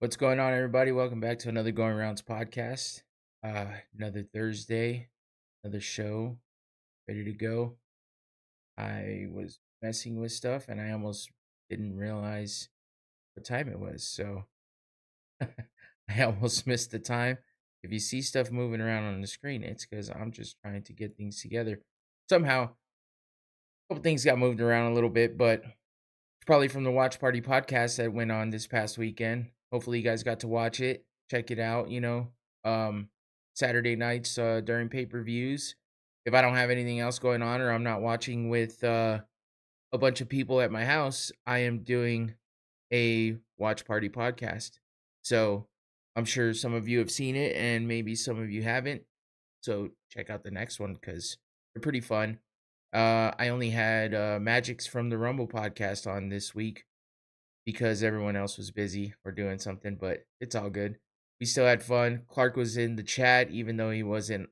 What's going on, everybody? Welcome back to another Going Rounds podcast. Another Thursday, another show, ready to go. I was messing with stuff and I almost didn't realize what time it was. So I almost missed the time. If you see stuff moving around on the screen, it's because I'm just trying to get things together. Somehow, a couple things got moved around a little bit, but it's probably from the Watch Party podcast that went on this past weekend. Hopefully, you guys got to watch it, check it out. Um, Saturday nights during pay per views. If I don't have anything else going on or I'm not watching with a bunch of people at my house, I am doing a Watch Party podcast. So I'm sure some of you have seen it and maybe some of you haven't. So check out the next one because they're pretty fun. I only had Magics from the Rumble podcast on this week because everyone else was busy or doing something, but it's all good. We still had fun. Clark was in the chat, even though he wasn't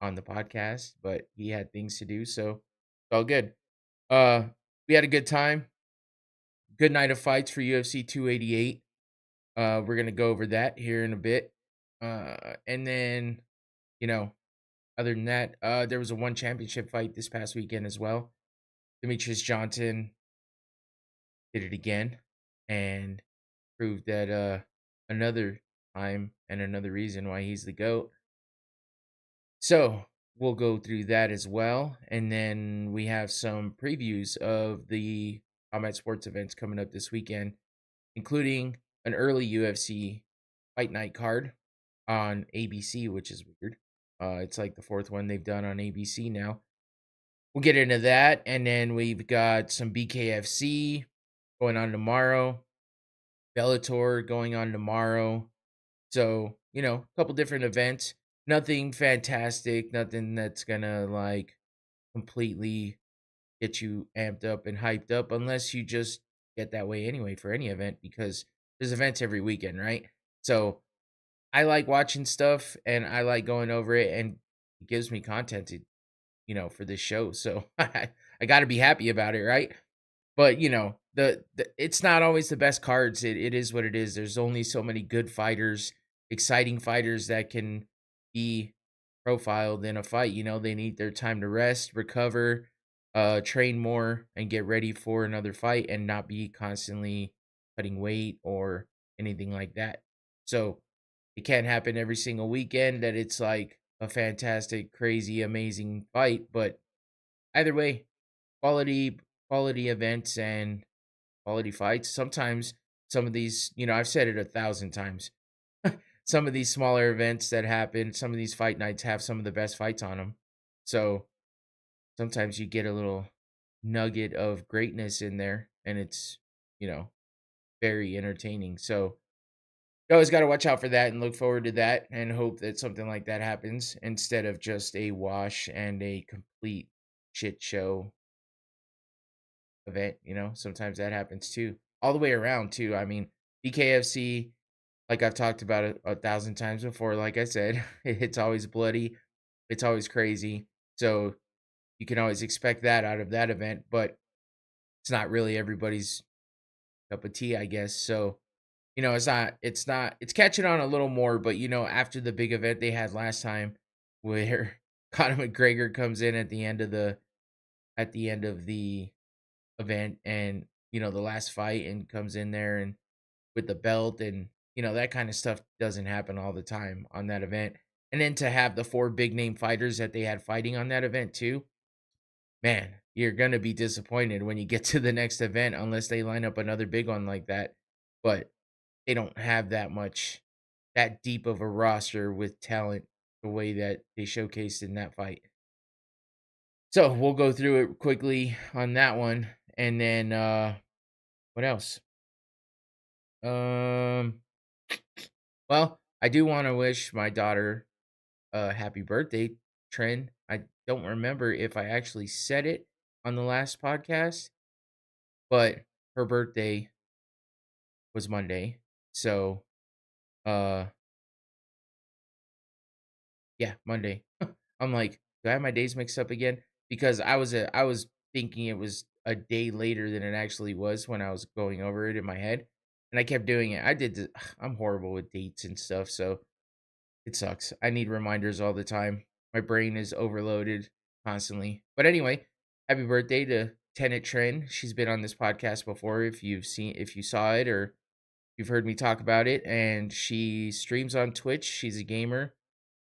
on the podcast, but he had things to do, so it's all good. We had a good time. Good night of fights for UFC 288. We're gonna go over that here in a bit. And then, you know, other than that, there was a one championship fight this past weekend as well. Demetrius Johnson did it again and proved that another time and another reason why he's the GOAT. So we'll go through that as well. And then we have some previews of the combat sports events coming up this weekend, including an early UFC fight night card on ABC, which is weird. It's like the fourth one they've done on ABC now. We'll get into that. And then we've got some BKFC going on tomorrow, Bellator going on tomorrow. So, a couple different events. Nothing fantastic, nothing that's gonna like completely get you amped up and hyped up unless you just get that way anyway for any event because there's events every weekend, right? So I like watching stuff and I like going over it and it gives me content to, for this show. So I got to be happy about it, right? But the it's not always the best cards. It is what it is. There's only so many good fighters, exciting fighters that can be profiled in a fight. They need their time to rest, recover, train more, and get ready for another fight and not be constantly cutting weight or anything like that. So it can't happen every single weekend that it's like a fantastic, crazy, amazing fight. But either way, quality quality events and quality fights. Sometimes some of these, I've said it 1,000 times. Some of these smaller events that happen, some of these fight nights have some of the best fights on them. So sometimes you get a little nugget of greatness in there and it's, you know, very entertaining. So you always got to watch out for that and look forward to that and hope that something like that happens instead of just a wash and a complete shit show event. Sometimes that happens too. All the way around too. I mean, BKFC, like I've talked about it 1,000 times before, like I said, it's always bloody, it's always crazy. So you can always expect that out of that event, but it's not really everybody's cup of tea, I guess. So, it's catching on a little more, but after the big event they had last time where Conor McGregor comes in at the end of the event and the last fight and comes in there and with the belt and that kind of stuff doesn't happen all the time on that event. And then to have the four big name fighters that they had fighting on that event too, man, you're gonna be disappointed when you get to the next event unless they line up another big one like that. But they don't have that deep of a roster with talent the way that they showcased in that fight. So we'll go through it quickly on that one. And then what else? Um well, I do want to wish my daughter a happy birthday, Trin. I don't remember if I actually said it on the last podcast, but her birthday was Monday. So uh yeah, Monday. I'm like, do I have my days mixed up again? Because I was thinking it was a day later than it actually was when I was going over it in my head. and I kept doing it. I'm horrible with dates and stuff, so it sucks. I need reminders all the time. My brain is overloaded constantly. But anyway, happy birthday to Tenet Trend. She's been on this podcast before. If you saw it, or you've heard me talk about it, and she streams on Twitch. She's a gamer,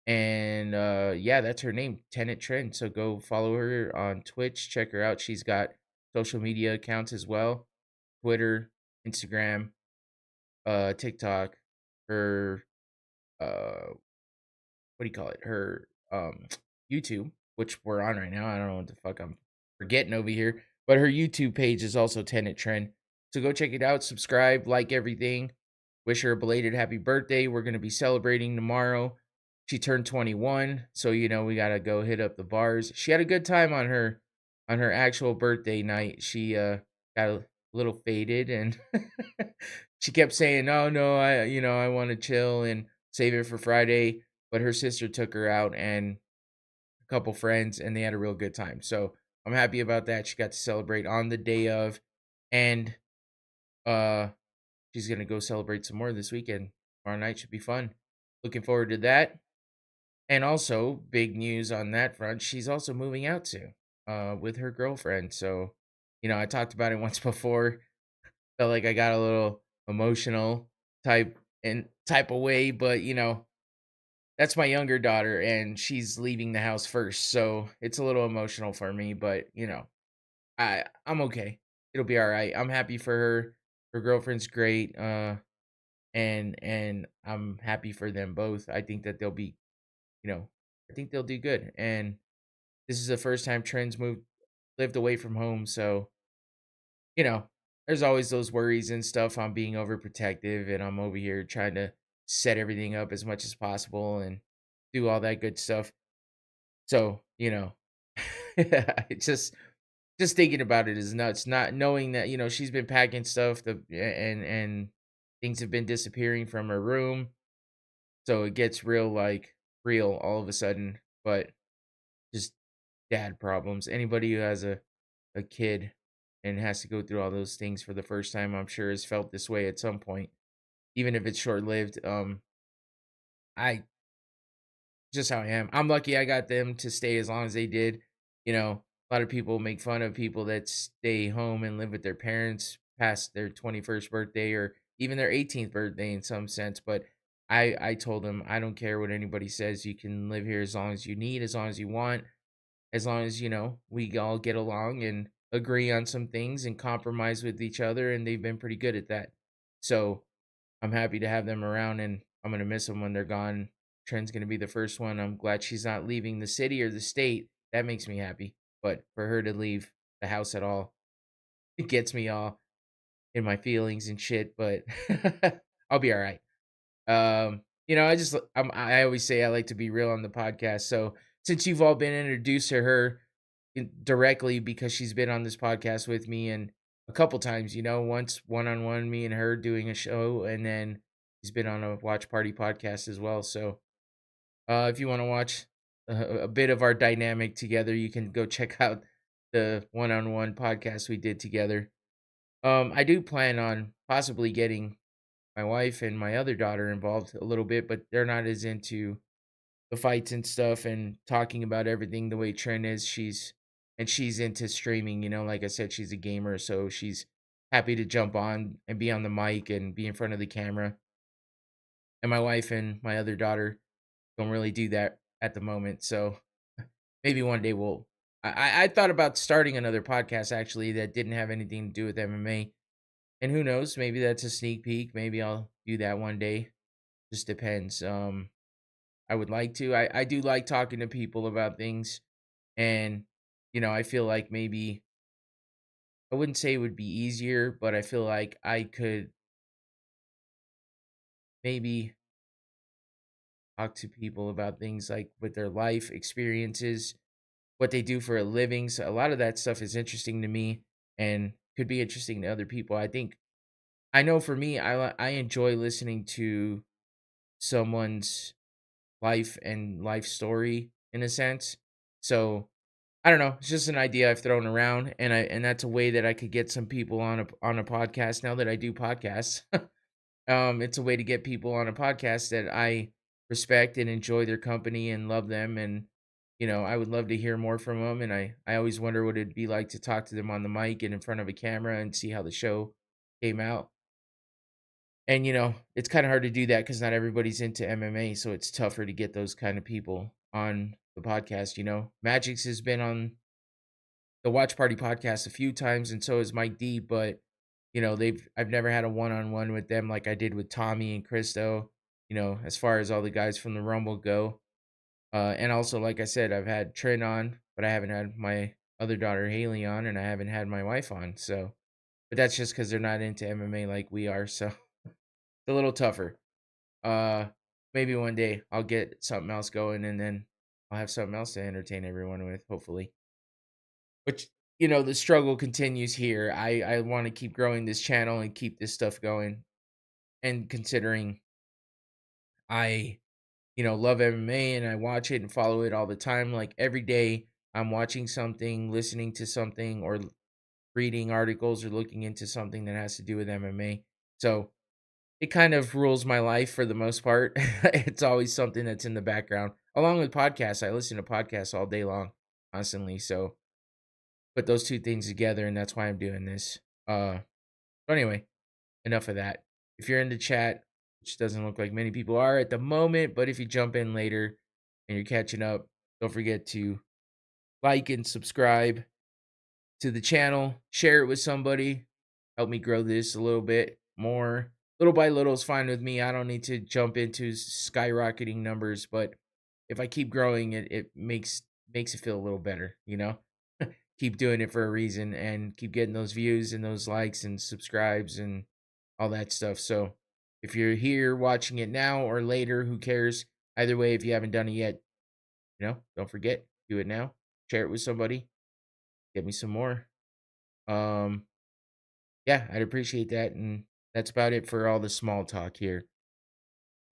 and yeah, that's her name, Tenet Trend. So go follow her on Twitch. Check her out. She's got social media accounts as well: Twitter, Instagram, TikTok. Her uh what do you call it? Her YouTube, which we're on right now. I don't know what the fuck I'm forgetting over here. But her YouTube page is also Tenet Trend. So go check it out, subscribe, like everything. Wish her a belated happy birthday. We're gonna be celebrating tomorrow. She turned 21, so we gotta go hit up the bars. She had a good time on her actual birthday night. She got a little faded, and she kept saying, "Oh no, I want to chill and save it for Friday." But her sister took her out and a couple friends, and they had a real good time. So I'm happy about that. She got to celebrate on the day of, and uh, she's gonna go celebrate some more this weekend. Tomorrow night should be fun. Looking forward to that. And also, big news on that front. She's also moving out soon, with her girlfriend. So, I talked about it once before. Felt like I got a little emotional type of way, but that's my younger daughter, and she's leaving the house first, so it's a little emotional for me, but, I'm okay. It'll be alright. I'm happy for her. Her girlfriend's great, and I'm happy for them both. I think that they'll be, you know I think they'll do good, and this is the first time Trent's lived away from home, so, you know, there's always those worries and stuff on being overprotective, and I'm over here trying to set everything up as much as possible and do all that good stuff. So, it's just thinking about it is nuts. Not knowing that, she's been packing stuff and things have been disappearing from her room. So it gets real all of a sudden. But just dad problems. Anybody who has a kid and has to go through all those things for the first time, I'm sure has felt this way at some point, even if it's short lived. I Just how I am. I'm lucky I got them to stay as long as they did. A lot of people make fun of people that stay home and live with their parents past their 21st birthday or even their 18th birthday in some sense. But I told them, I don't care what anybody says. You can live here as long as you need, as long as you want, as long as, we all get along and agree on some things and compromise with each other. And they've been pretty good at that. So I'm happy to have them around, and I'm gonna miss them when they're gone. Trent's gonna be the first one. I'm glad she's not leaving the city or the state. That makes me happy. But for her to leave the house at all, it gets me all in my feelings and shit. But I'll be all right. I always say I like to be real on the podcast. So since you've all been introduced to her directly because she's been on this podcast with me and a couple times, once one on one, me and her doing a show, and then she's been on a watch party podcast as well. So if you want to watch a bit of our dynamic together, you can go check out the one on one podcast we did together. I do plan on possibly getting my wife and my other daughter involved a little bit, but they're not as into the fights and stuff and talking about everything the way Trent is. She's into streaming, like I said, she's a gamer, so she's happy to jump on and be on the mic and be in front of the camera. And my wife and my other daughter don't really do that at the moment. So maybe one day I thought about starting another podcast actually that didn't have anything to do with MMA. And who knows, maybe that's a sneak peek. Maybe I'll do that one day. Just depends. I would like to. I do like talking to people about things. And, I feel like maybe I wouldn't say it would be easier, but I feel like I could maybe talk to people about things like with their life experiences, what they do for a living. So a lot of that stuff is interesting to me and could be interesting to other people. I know for me, I enjoy listening to someone's life and life story in a sense. So I don't know. It's just an idea I've thrown around, and that's a way that I could get some people on a podcast now that I do podcasts. It's a way to get people on a podcast that I respect and enjoy their company and love them. And, I would love to hear more from them. And I always wonder what it'd be like to talk to them on the mic and in front of a camera and see how the show came out. And, it's kind of hard to do that because not everybody's into MMA. So it's tougher to get those kind of people on the podcast. Magic's has been on the Watch Party podcast a few times, and so is Mike D. But I've never had a one-on-one with them like I did with Tommy and Christo. As far as all the guys from the Rumble go, and also like I said, I've had Trin on, but I haven't had my other daughter Haley on, and I haven't had my wife on. So, but that's just because they're not into MMA like we are. So it's a little tougher. Uh, Maybe one day I'll get something else going, and then I'll have something else to entertain everyone with, hopefully. Which, the struggle continues here. I want to keep growing this channel and keep this stuff going. And considering I, love MMA and I watch it and follow it all the time, like every day I'm watching something, listening to something, or reading articles or looking into something that has to do with MMA. So it kind of rules my life for the most part. It's always something that's in the background. Along with podcasts, I listen to podcasts all day long, constantly. So put those two things together, and that's why I'm doing this. But anyway, enough of that. If you're in the chat, which doesn't look like many people are at the moment, but if you jump in later and you're catching up, don't forget to like and subscribe to the channel. Share it with somebody. Help me grow this a little bit more. Little by little is fine with me. I don't need to jump into skyrocketing numbers, but if I keep growing, it makes it feel a little better, Keep doing it for a reason and keep getting those views and those likes and subscribes and all that stuff. So if you're here watching it now or later, who cares? Either way, if you haven't done it yet, don't forget, do it now. Share it with somebody. Get me some more. Yeah, I'd appreciate that. And that's about it for all the small talk here.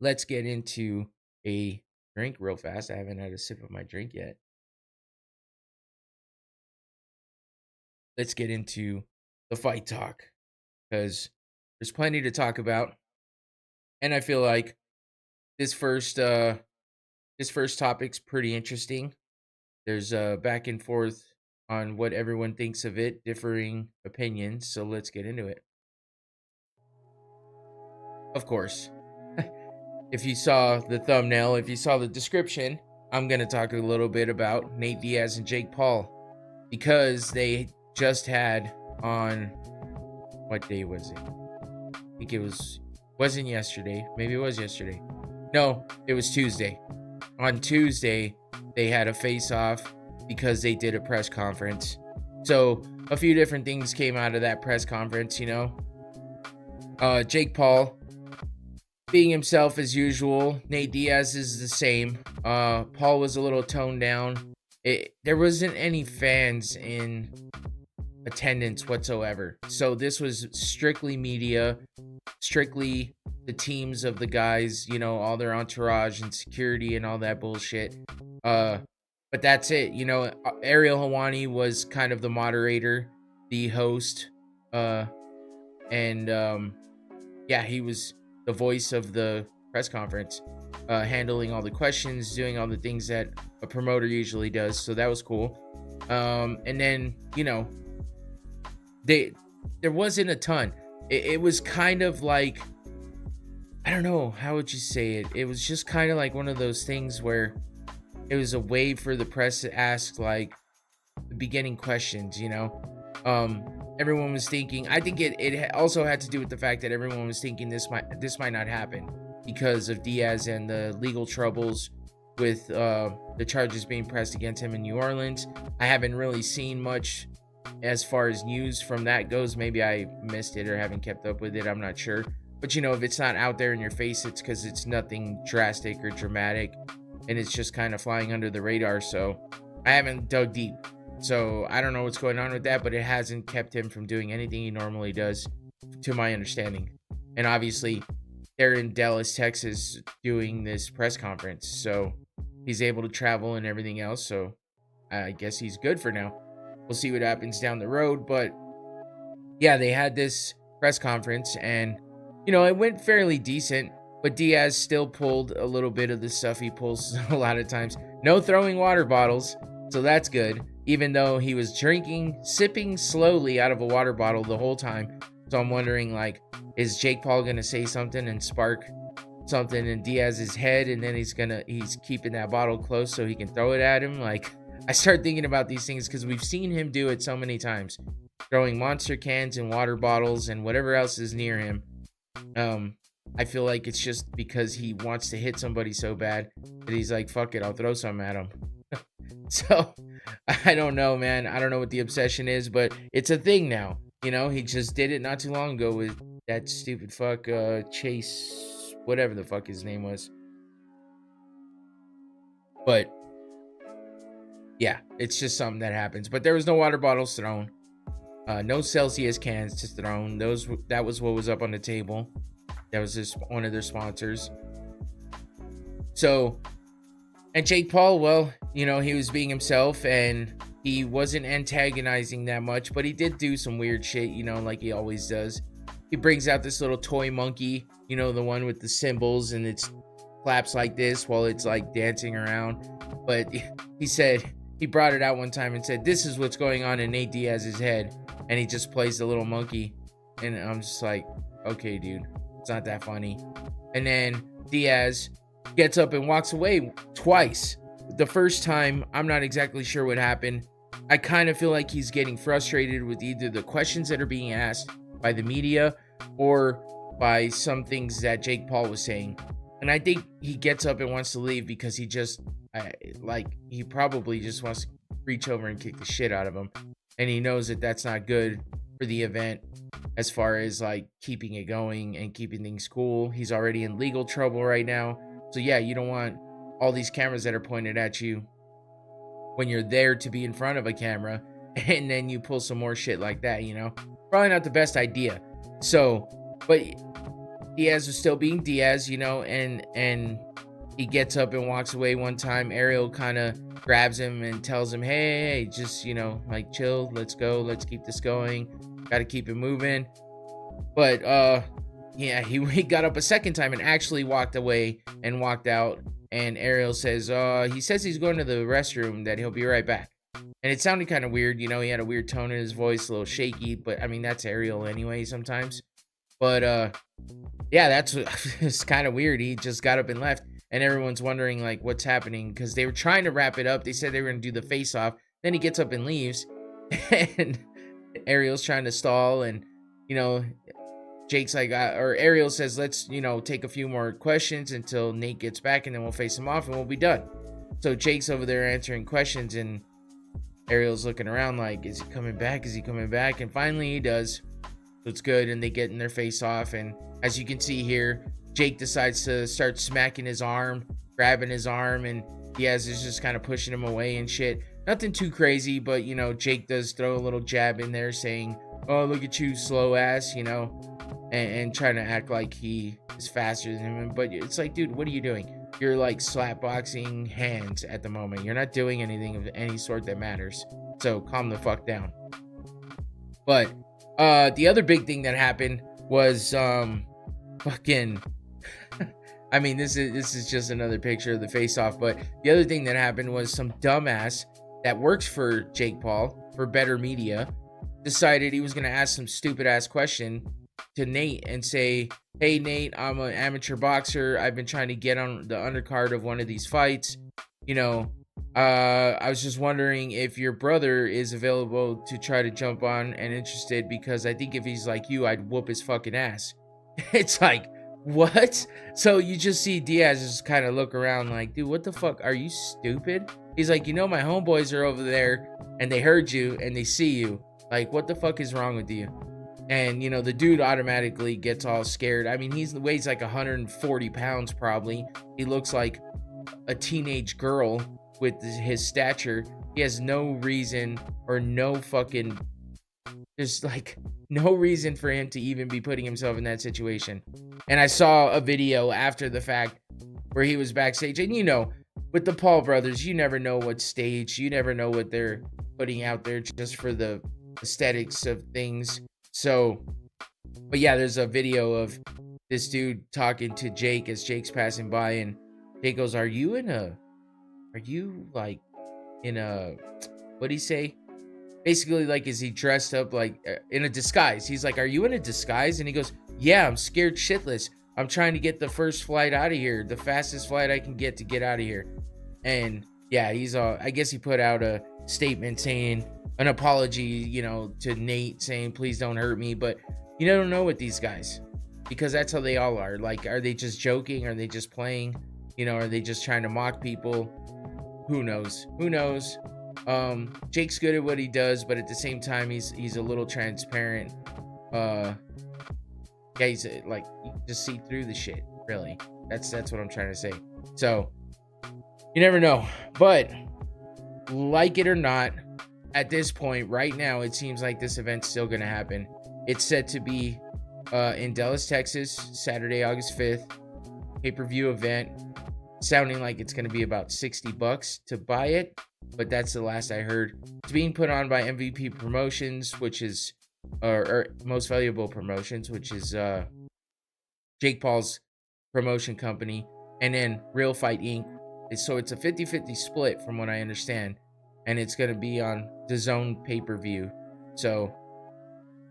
Let's get into a drink real fast. I haven't had a sip of my drink yet. Let's get into the fight talk because there's plenty to talk about. And I feel like this first topic's pretty interesting. There's back and forth on what everyone thinks of it, differing opinions. So let's get into it. Of course, if you saw the thumbnail, if you saw the description, I'm going to talk a little bit about Nate Diaz and Jake Paul because they just had on, what day was it? I think wasn't yesterday. Maybe it was yesterday. No, it was Tuesday. On Tuesday, they had a face-off because they did a press conference. So a few different things came out of that press conference, Jake Paul being himself as usual. Nate Diaz is the same. Paul was a little toned down. There wasn't any fans in attendance whatsoever. So this was strictly media, strictly the teams of the guys, all their entourage and security and all that bullshit. But that's it. Ariel Helwani was kind of the moderator, the host, and he was the voice of the press conference, handling all the questions, doing all the things that a promoter usually does. So that was cool. And then, there wasn't a ton. It was kind of like, I don't know, how would you say it? It was just kind of like one of those things where it was a way for the press to ask like the beginning questions, everyone was thinking, I think it also had to do with the fact that everyone was thinking this might not happen because of Diaz and the legal troubles with the charges being pressed against him in New Orleans. I haven't really seen much as far as news from that goes. Maybe I missed it or haven't kept up with it. I'm not sure. But if it's not out there in your face, it's because it's nothing drastic or dramatic and it's just kind of flying under the radar. So I haven't dug deep. So I don't know what's going on with that, but it hasn't kept him from doing anything he normally does, to my understanding. And obviously, they're in Dallas, Texas, doing this press conference. So he's able to travel and everything else. So I guess he's good for now. We'll see what happens down the road. But yeah, they had this press conference and it went fairly decent, but Diaz still pulled a little bit of the stuff he pulls a lot of times. No throwing water bottles, so that's good, even though he was sipping slowly out of a water bottle the whole time. So I'm wondering, like, is Jake Paul going to say something and spark something in Diaz's head, and then he's keeping that bottle close so he can throw it at him? Like, I start thinking about these things because we've seen him do it so many times, throwing monster cans and water bottles and whatever else is near him. I feel like it's just because he wants to hit somebody so bad that he's like, fuck it, I'll throw something at him. So I don't know, man. I don't know what the obsession is, but it's a thing now. He just did it not too long ago with that stupid fuck Chase, whatever the fuck his name was. But yeah, it's just something that happens. But there was no water bottles thrown. No Celsius cans just thrown. That was what was up on the table. That was just one of their sponsors. So, and Jake Paul, well, he was being himself and he wasn't antagonizing that much, but he did do some weird shit, like he always does. He brings out this little toy monkey, the one with the cymbals, and it claps like this while it's like dancing around. But he brought it out one time and said, this is what's going on in Nate Diaz's head. And he just plays the little monkey. And I'm just like, okay, dude, it's not that funny. And then Diaz gets up and walks away twice. The first time, I'm not exactly sure what happened. I kind of feel like he's getting frustrated with either the questions that are being asked by the media or by some things that Jake Paul was saying. And I think he gets up and wants to leave because he probably just wants to reach over and kick the shit out of him. And he knows that that's not good for the event as far as like keeping it going and keeping things cool. He's already in legal trouble right now. So yeah, you don't want all these cameras that are pointed at you when you're there to be in front of a camera, and then you pull some more shit like that, Probably not the best idea. So, but Diaz was still being Diaz, and he gets up and walks away one time. Ariel kind of grabs him and tells him, hey, just, like, chill, let's go, let's keep this going, gotta keep it moving. But, yeah, he got up a second time and actually walked away and walked out. And Ariel says, he says he's going to the restroom, that he'll be right back. And it sounded kind of weird, he had a weird tone in his voice, a little shaky, but I mean, that's Ariel anyway sometimes. But, yeah, it's kind of weird. He just got up and left, and everyone's wondering, like, what's happening, because they were trying to wrap it up. They said they were going to do the face off. Then he gets up and leaves, and Ariel's trying to stall, and, Jake's like, or Ariel says, let's, take a few more questions until Nate gets back, and then we'll face him off, and we'll be done. So Jake's over there answering questions, and Ariel's looking around like, is he coming back? Is he coming back? And finally he does. So it's good, and they get in their face off, and as you can see here, Jake decides to start smacking his arm, grabbing his arm, and Diaz is just kind of pushing him away and shit. Nothing too crazy, but, Jake does throw a little jab in there saying, oh, look at you, slow ass, and trying to act like he is faster than him. But it's like, dude, what are you doing? You're like slap boxing hands at the moment. You're not doing anything of any sort that matters. So calm the fuck down. But the other big thing that happened was fucking I mean, this is just another picture of the face off, but the other thing that happened was some dumbass that works for Jake Paul for Better Media decided he was going to ask some stupid ass question to Nate and say, hey Nate, I'm an amateur boxer, I've been trying to get on the undercard of one of these fights, I was just wondering if your brother is available to try to jump on and interested, because I think if he's like you, I'd whoop his fucking ass. It's like, what? So you just see Diaz just kind of look around like, dude, what the fuck? Are you stupid? He's like, my homeboys are over there and they heard you and they see you. Like, what the fuck is wrong with you? And, the dude automatically gets all scared. I mean, he weighs like 140 pounds probably. He looks like a teenage girl with his stature. He has no reason or no fucking... There's like no reason for him to even be putting himself in that situation. And I saw a video after the fact where he was backstage. And with the Paul brothers, you never know what stage, you never know what they're putting out there just for the aesthetics of things. So, but yeah, there's a video of this dude talking to Jake as Jake's passing by, and Jake goes, are you like in a, what'd he say? Basically, like, is he dressed up like in a disguise? He's like, are you in a disguise? And he goes, yeah, I'm scared shitless. I'm trying to get the first flight out of here, the fastest flight I can get to get out of here. And yeah, I guess he put out a statement saying an apology, you know, to Nate, saying, please don't hurt me. But you don't know with these guys, because that's how they all are. Like, are they just joking? Are they just playing? You know, are they just trying to mock people? Who knows? Jake's good at what he does, but at the same time, he's a little transparent. Yeah, he's like, you can just see through the shit, really. That's what I'm trying to say. So you never know. But like it or not, at this point right now, it seems like this event's still gonna happen. It's set to be in Dallas, Texas, Saturday, August 5th. Pay-per-view event, sounding like it's gonna be about $60 to buy it, but that's the last I heard. It's being put on by MVP Promotions, which is or Most Valuable Promotions, which is Jake Paul's promotion company, and then Real Fight Inc. So it's a 50-50 split from what I understand, and it's going to be on the Zone pay-per-view. So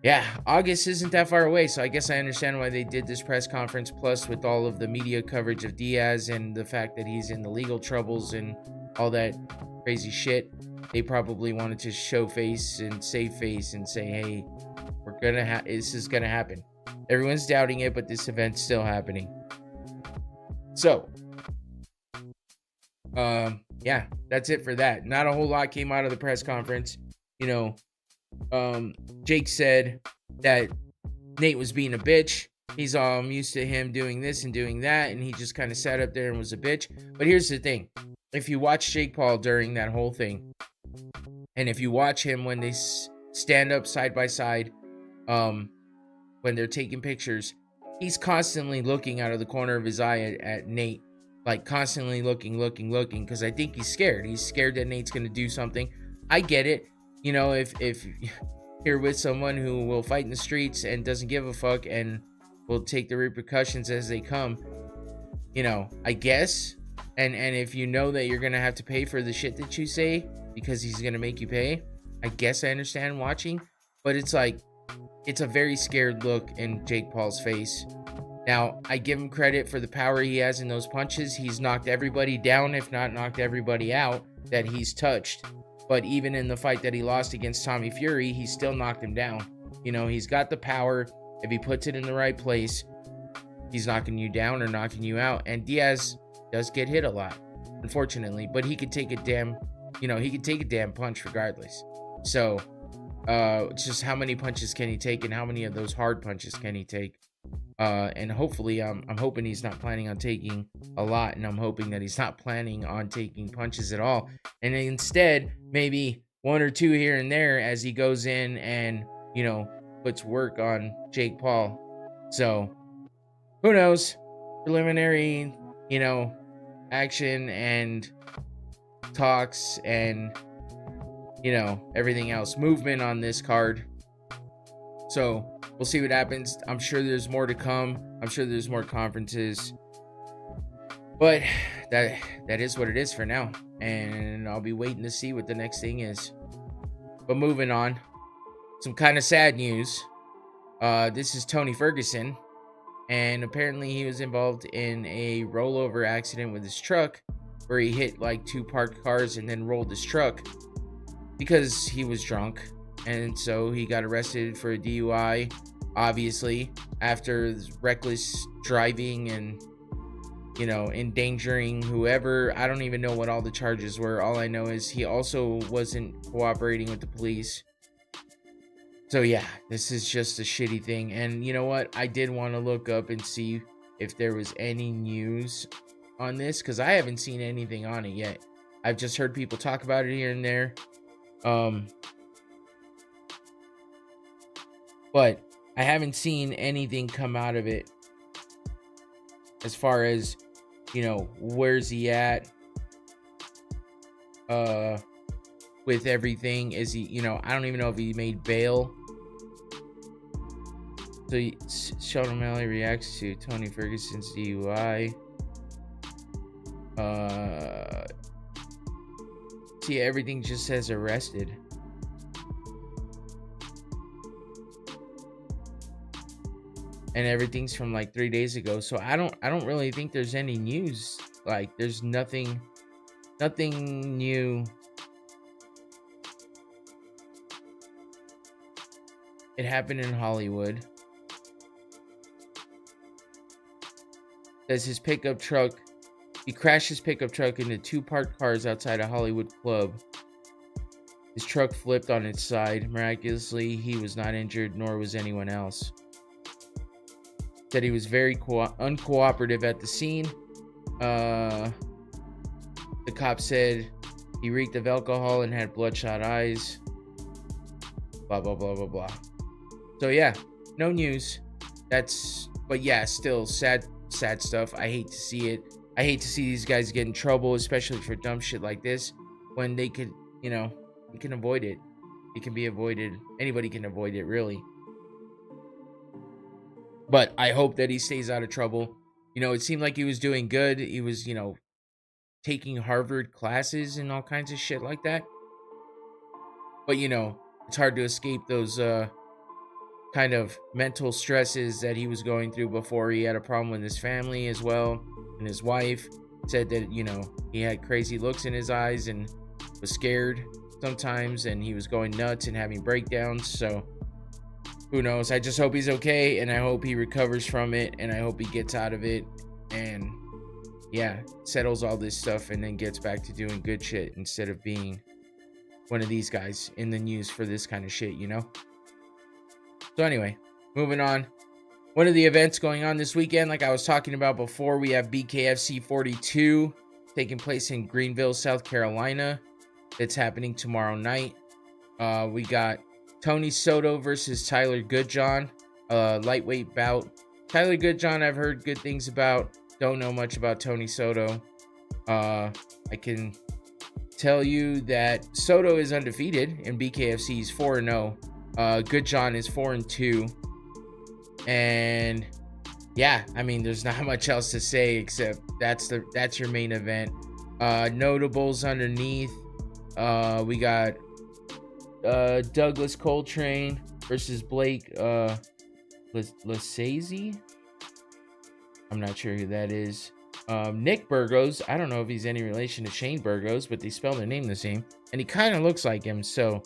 yeah, August isn't that far away, so I guess I understand why they did this press conference, plus with all of the media coverage of Diaz and the fact that he's in the legal troubles and all that crazy shit. They probably wanted to show face and save face and say, hey, this is gonna happen. Everyone's doubting it, but this event's still happening. So yeah, that's it for that. Not a whole lot came out of the press conference. You know, Jake said that Nate was being a bitch. He's used to him doing this and doing that, and he just kind of sat up there and was a bitch. But here's the thing. If you watch Jake Paul during that whole thing, and if you watch him when they stand up side by side, when they're taking pictures, he's constantly looking out of the corner of his eye at Nate, like constantly looking, because I think he's scared. He's scared that Nate's gonna do something. I get it. You know, if you're with someone who will fight in the streets and doesn't give a fuck and will take the repercussions as they come, you know, I guess. And if you know that you're gonna have to pay for the shit that you say because he's gonna make you pay, I guess I understand watching. But it's like, it's a very scared look in Jake Paul's face. Now, I give him credit for the power he has in those punches. He's knocked everybody down, if not knocked everybody out that he's touched. But even in the fight that he lost against Tommy Fury, he still knocked him down. You know, he's got the power. If he puts it in the right place, he's knocking you down or knocking you out. And Diaz does get hit a lot, unfortunately. But he could take a damn punch regardless. So, it's just how many punches can he take and how many of those hard punches can he take? And hopefully, I'm hoping he's not planning on taking a lot, and I'm hoping that he's not planning on taking punches at all, and instead maybe one or two here and there as he goes in and, you know, puts work on Jake Paul. So who knows? Preliminary, you know, action and talks and, you know, everything else, movement on this card. So we'll see what happens. I'm sure there's more to come. I'm sure there's more conferences. But that is what it is for now. And I'll be waiting to see what the next thing is. But moving on. Some kind of sad news. This is Tony Ferguson. And apparently he was involved in a rollover accident with his truck, where he hit like two parked cars and then rolled his truck because he was drunk. And so he got arrested for a DUI, obviously, after reckless driving and, you know, endangering whoever. I don't even know what all the charges were. All I know is he also wasn't cooperating with the police. So yeah, this is just a shitty thing. And you know what? I did want to look up and see if there was any news on this, because I haven't seen anything on it yet. I've just heard people talk about it here and there. But I haven't seen anything come out of it as far as, you know, where's he at with everything. Is he, you know, I don't even know if he made bail. So Sean O'Malley reacts to Tony Ferguson's DUI. See, everything just says arrested. And everything's from like 3 days ago. So I don't really think there's any news. Like, there's nothing new. It happened in Hollywood. Says his pickup truck, he crashed his pickup truck into 2 parked cars outside a Hollywood club. His truck flipped on its side. Miraculously, he was not injured, nor was anyone else. Said he was very uncooperative at the scene. The cop said he reeked of alcohol and had bloodshot eyes. Blah, blah, blah, blah, blah. So yeah, no news. But yeah, still sad stuff. I hate to see it. I hate to see these guys get in trouble, especially for dumb shit like this, when they could, you can avoid it. It can be avoided. Anybody can avoid it, really. But I hope that he stays out of trouble. It seemed like he was doing good. He was, taking Harvard classes and all kinds of shit like that. But, it's hard to escape those kind of mental stresses that he was going through before. He had a problem with his family as well. And his wife said that, he had crazy looks in his eyes and was scared sometimes. And he was going nuts and having breakdowns. So who knows? I just hope he's okay. And I hope he recovers from it. And I hope he gets out of it. And yeah, settles all this stuff and then gets back to doing good shit instead of being one of these guys in the news for this kind of shit, So anyway, moving on. One of the events going on this weekend, like I was talking about before, we have BKFC 42 taking place in Greenville, South Carolina. It's happening tomorrow night. We got Tony Soto versus Tyler Goodjohn, lightweight bout. Tyler Goodjohn, I've heard good things about. Don't know much about Tony Soto. I can tell you that Soto is undefeated in BKFC. He's 4-0. Goodjohn is 4-2. And yeah, I mean, there's not much else to say except that's your main event. Notables underneath. We got Douglas Coltrane versus Blake Lasazy. I'm not sure who that is. Nick Burgos. I don't know if he's any relation to Shane Burgos, but they spell their name the same. And he kind of looks like him, so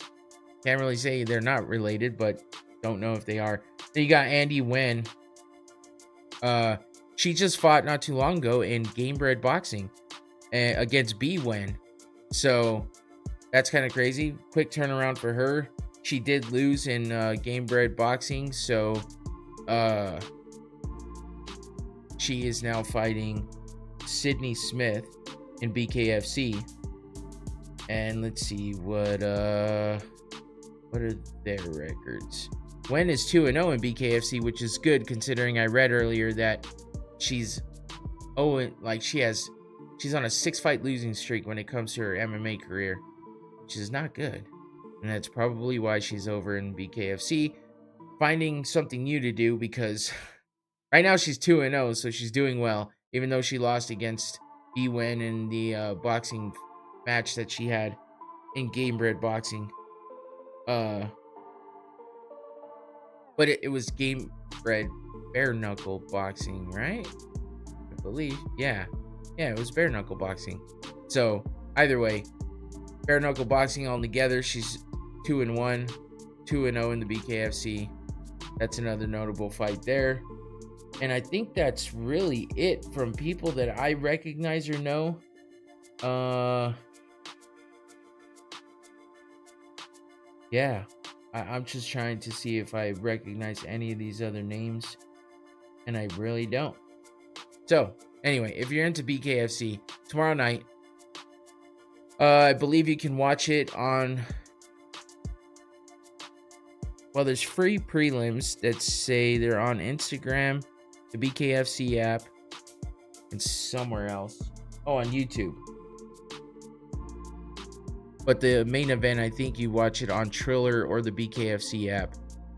can't really say they're not related, but don't know if they are. Then you got Andy Wen. She just fought not too long ago in Gamebred Boxing against B Wen. So that's kind of crazy. Quick turnaround for her. She did lose in Gamebred Boxing, so she is now fighting Sydney Smith in BKFC. And let's see what are their records. Wen is 2-0 in BKFC, which is good considering I read earlier that she's on a 6-fight losing streak when it comes to her MMA career, which is not good. And that's probably why she's over in BKFC, finding something new to do, because right now she's 2-0, so she's doing well, even though she lost against B Wen in the boxing match that she had in Gamebred Boxing. But it was Gamebred bare knuckle boxing, right? I believe. Yeah, it was bare knuckle boxing. So either way, bare knuckle boxing all together, she's 2-1, 2-0 in the BKFC. That's another notable fight there. And I think that's really it from people that I recognize or know. Yeah, I'm just trying to see if I recognize any of these other names, and I really don't. So anyway, if you're into BKFC, tomorrow night, I believe you can watch it on, well, there's free prelims that say they're on Instagram, the BKFC app, and somewhere else. Oh, on YouTube. But the main event, I think you watch it on Triller or the BKFC app.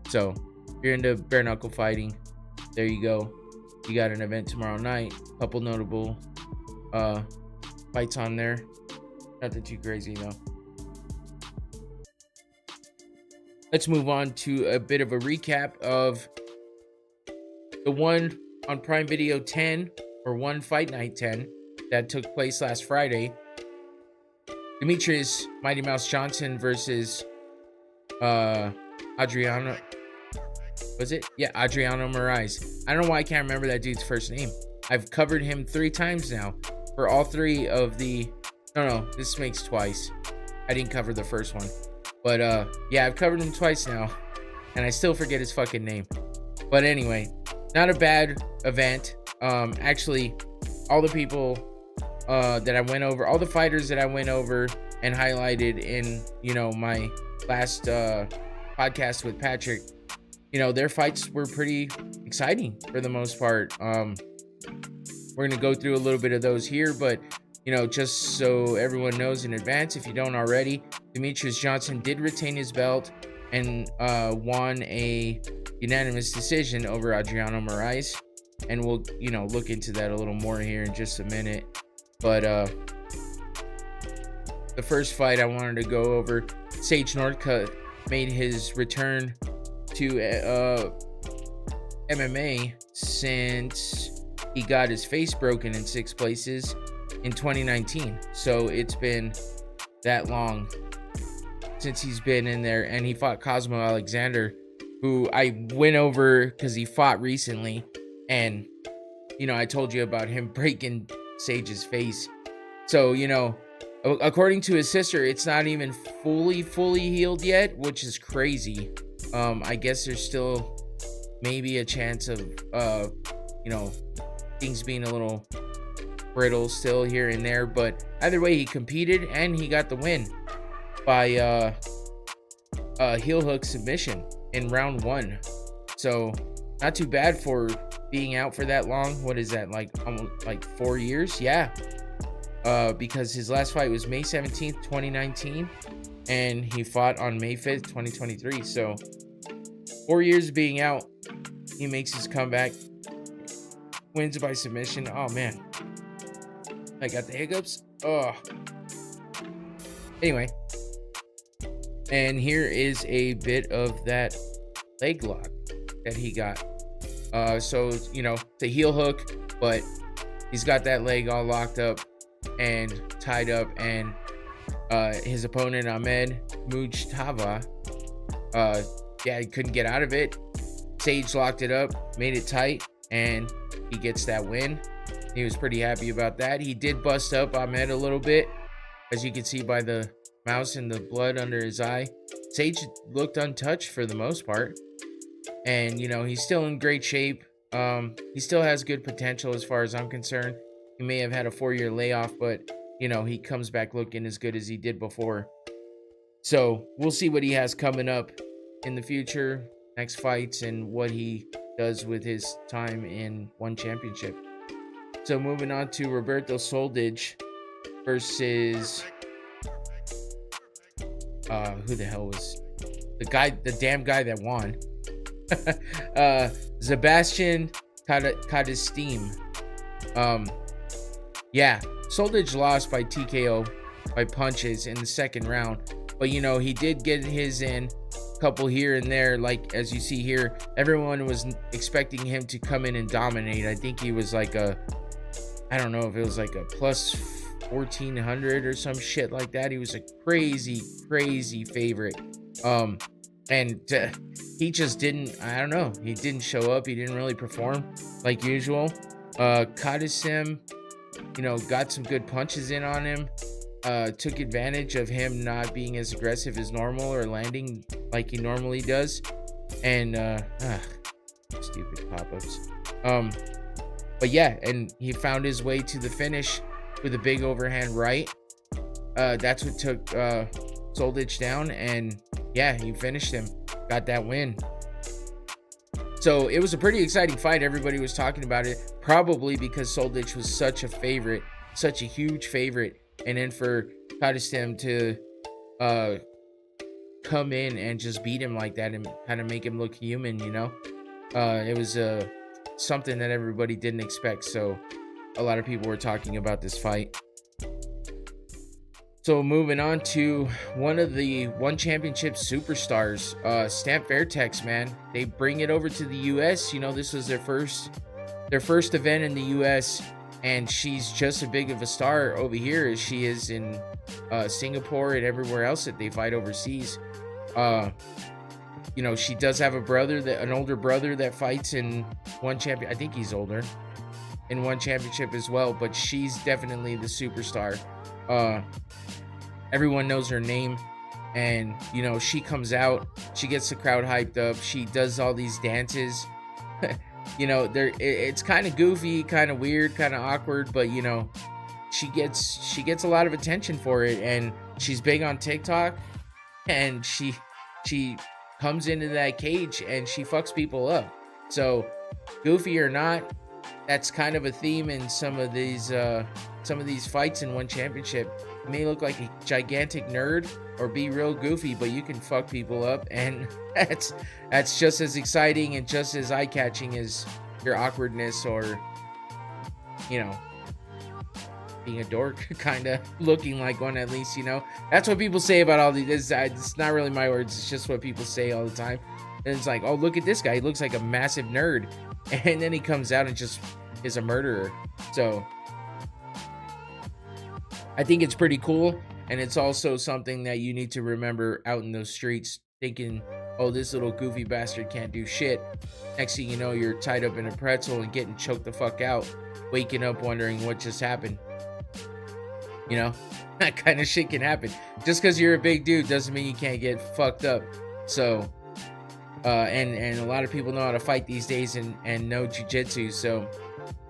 So you're into bare knuckle fighting, there you go. You got an event tomorrow night. Couple notable fights on there. Nothing too crazy though. Let's move on to a bit of a recap of the one on Prime Video 10, or One Fight Night 10, that took place last Friday. Demetrius Mighty Mouse Johnson versus Adriano. Was it? Yeah, Adriano Moraes. I don't know why I can't remember that dude's first name. I've covered him 3 times now for all 3 of the... No, this makes twice. I didn't cover the first one. But yeah, I've covered him twice now, and I still forget his fucking name. But anyway, not a bad event. Actually, all the people that I went over, all the fighters that I went over and highlighted in, you know, my last podcast with Patrick, you know, their fights were pretty exciting for the most part. We're gonna go through a little bit of those here, but you know, just so everyone knows in advance, if you don't already, Demetrius Johnson did retain his belt and won a unanimous decision over Adriano Moraes, and we'll, you know, look into that a little more here in just a minute. But the first fight I wanted to go over, Sage Northcutt made his return to MMA since he got his face broken in 6 places in 2019. So it's been that long since he's been in there, and he fought Cosmo Alexander, who I went over because he fought recently, and you know, I told you about him breaking Sage's face. So, you know, according to his sister, it's not even fully healed yet, which is crazy. I guess there's still maybe a chance of you know, things being a little brittle still here and there, but either way, he competed and he got the win by heel hook submission in round 1. So not too bad for being out for that long. What is that, like almost like 4 years? Yeah, because his last fight was May 17th 2019, and he fought on May 5th 2023. So 4 years of being out, he makes his comeback, wins by submission. Oh man, I got the hiccups. Oh. Anyway, and here is a bit of that leg lock that he got. So, you know, it's a heel hook, but he's got that leg all locked up and tied up, and his opponent, Ahmed Mujtaba, yeah, he couldn't get out of it. Sage locked it up, made it tight, and he gets that win. He was pretty happy about that. He did bust up Ahmed a little bit, as you can see by the mouse and the blood under his eye. Sage looked untouched for the most part, and you know, he's still in great shape. He still has good potential as far as I'm concerned. He may have had a 4-year layoff, but you know, he comes back looking as good as he did before. So we'll see what he has coming up in the future, next fights, and what he does with his time in one championship. So moving on to Roberto Soldic versus who the hell was the damn guy that won? Sebastian Kadestim. Yeah, Soldic lost by TKO, by punches in the second round, but you know, he did get his in, couple here and there. Like as you see here, everyone was expecting him to come in and dominate. I think he was like a, I don't know if it was like a plus 1400 or some shit like that. He was a crazy favorite. And he just didn't, I don't know, he didn't show up. He didn't really perform like usual. Kadestim, you know, got some good punches in on him. Took advantage of him not being as aggressive as normal or landing like he normally does. And stupid pop-ups. But yeah, and he found his way to the finish with a big overhand right. That's what took Soldic down, and yeah, he finished him, got that win. So it was a pretty exciting fight. Everybody was talking about it, probably because Soldic was such a favorite, such a huge favorite, and then for Kadestim to come in and just beat him like that and kind of make him look human, you know. It was something that everybody didn't expect, so a lot of people were talking about this fight. So moving on to one of the One Championship superstars, Stamp Fairtex, man. They bring it over to the US. You know, this was their first event in the US, and she's just as big of a star over here as she is in Singapore and everywhere else that they fight overseas. You know, she does have an older brother that fights in One Champion. I think he's older in One Championship as well, but she's definitely the superstar. Everyone knows her name, and you know, she comes out, she gets the crowd hyped up, she does all these dances. You know, it's kind of goofy, kind of weird, kind of awkward, but you know, she gets a lot of attention for it, and she's big on TikTok, and she comes into that cage and she fucks people up. So goofy or not, that's kind of a theme in some of these fights in One Championship. You may look like a gigantic nerd or be real goofy, but you can fuck people up, and that's just as exciting and just as eye-catching as your awkwardness or, you know, being a dork, kind of looking like one, at least. You know, that's what people say about all these. It's not really my words, it's just what people say all the time. And it's like, oh, look at this guy, he looks like a massive nerd, and then he comes out and just is a murderer. So I think it's pretty cool, and it's also something that you need to remember out in those streets, thinking, oh, this little goofy bastard can't do shit. Next thing you know, you're tied up in a pretzel and getting choked the fuck out, waking up wondering what just happened. You know, that kind of shit can happen. Just because you're a big dude doesn't mean you can't get fucked up. So and a lot of people know how to fight these days and know jiu-jitsu. So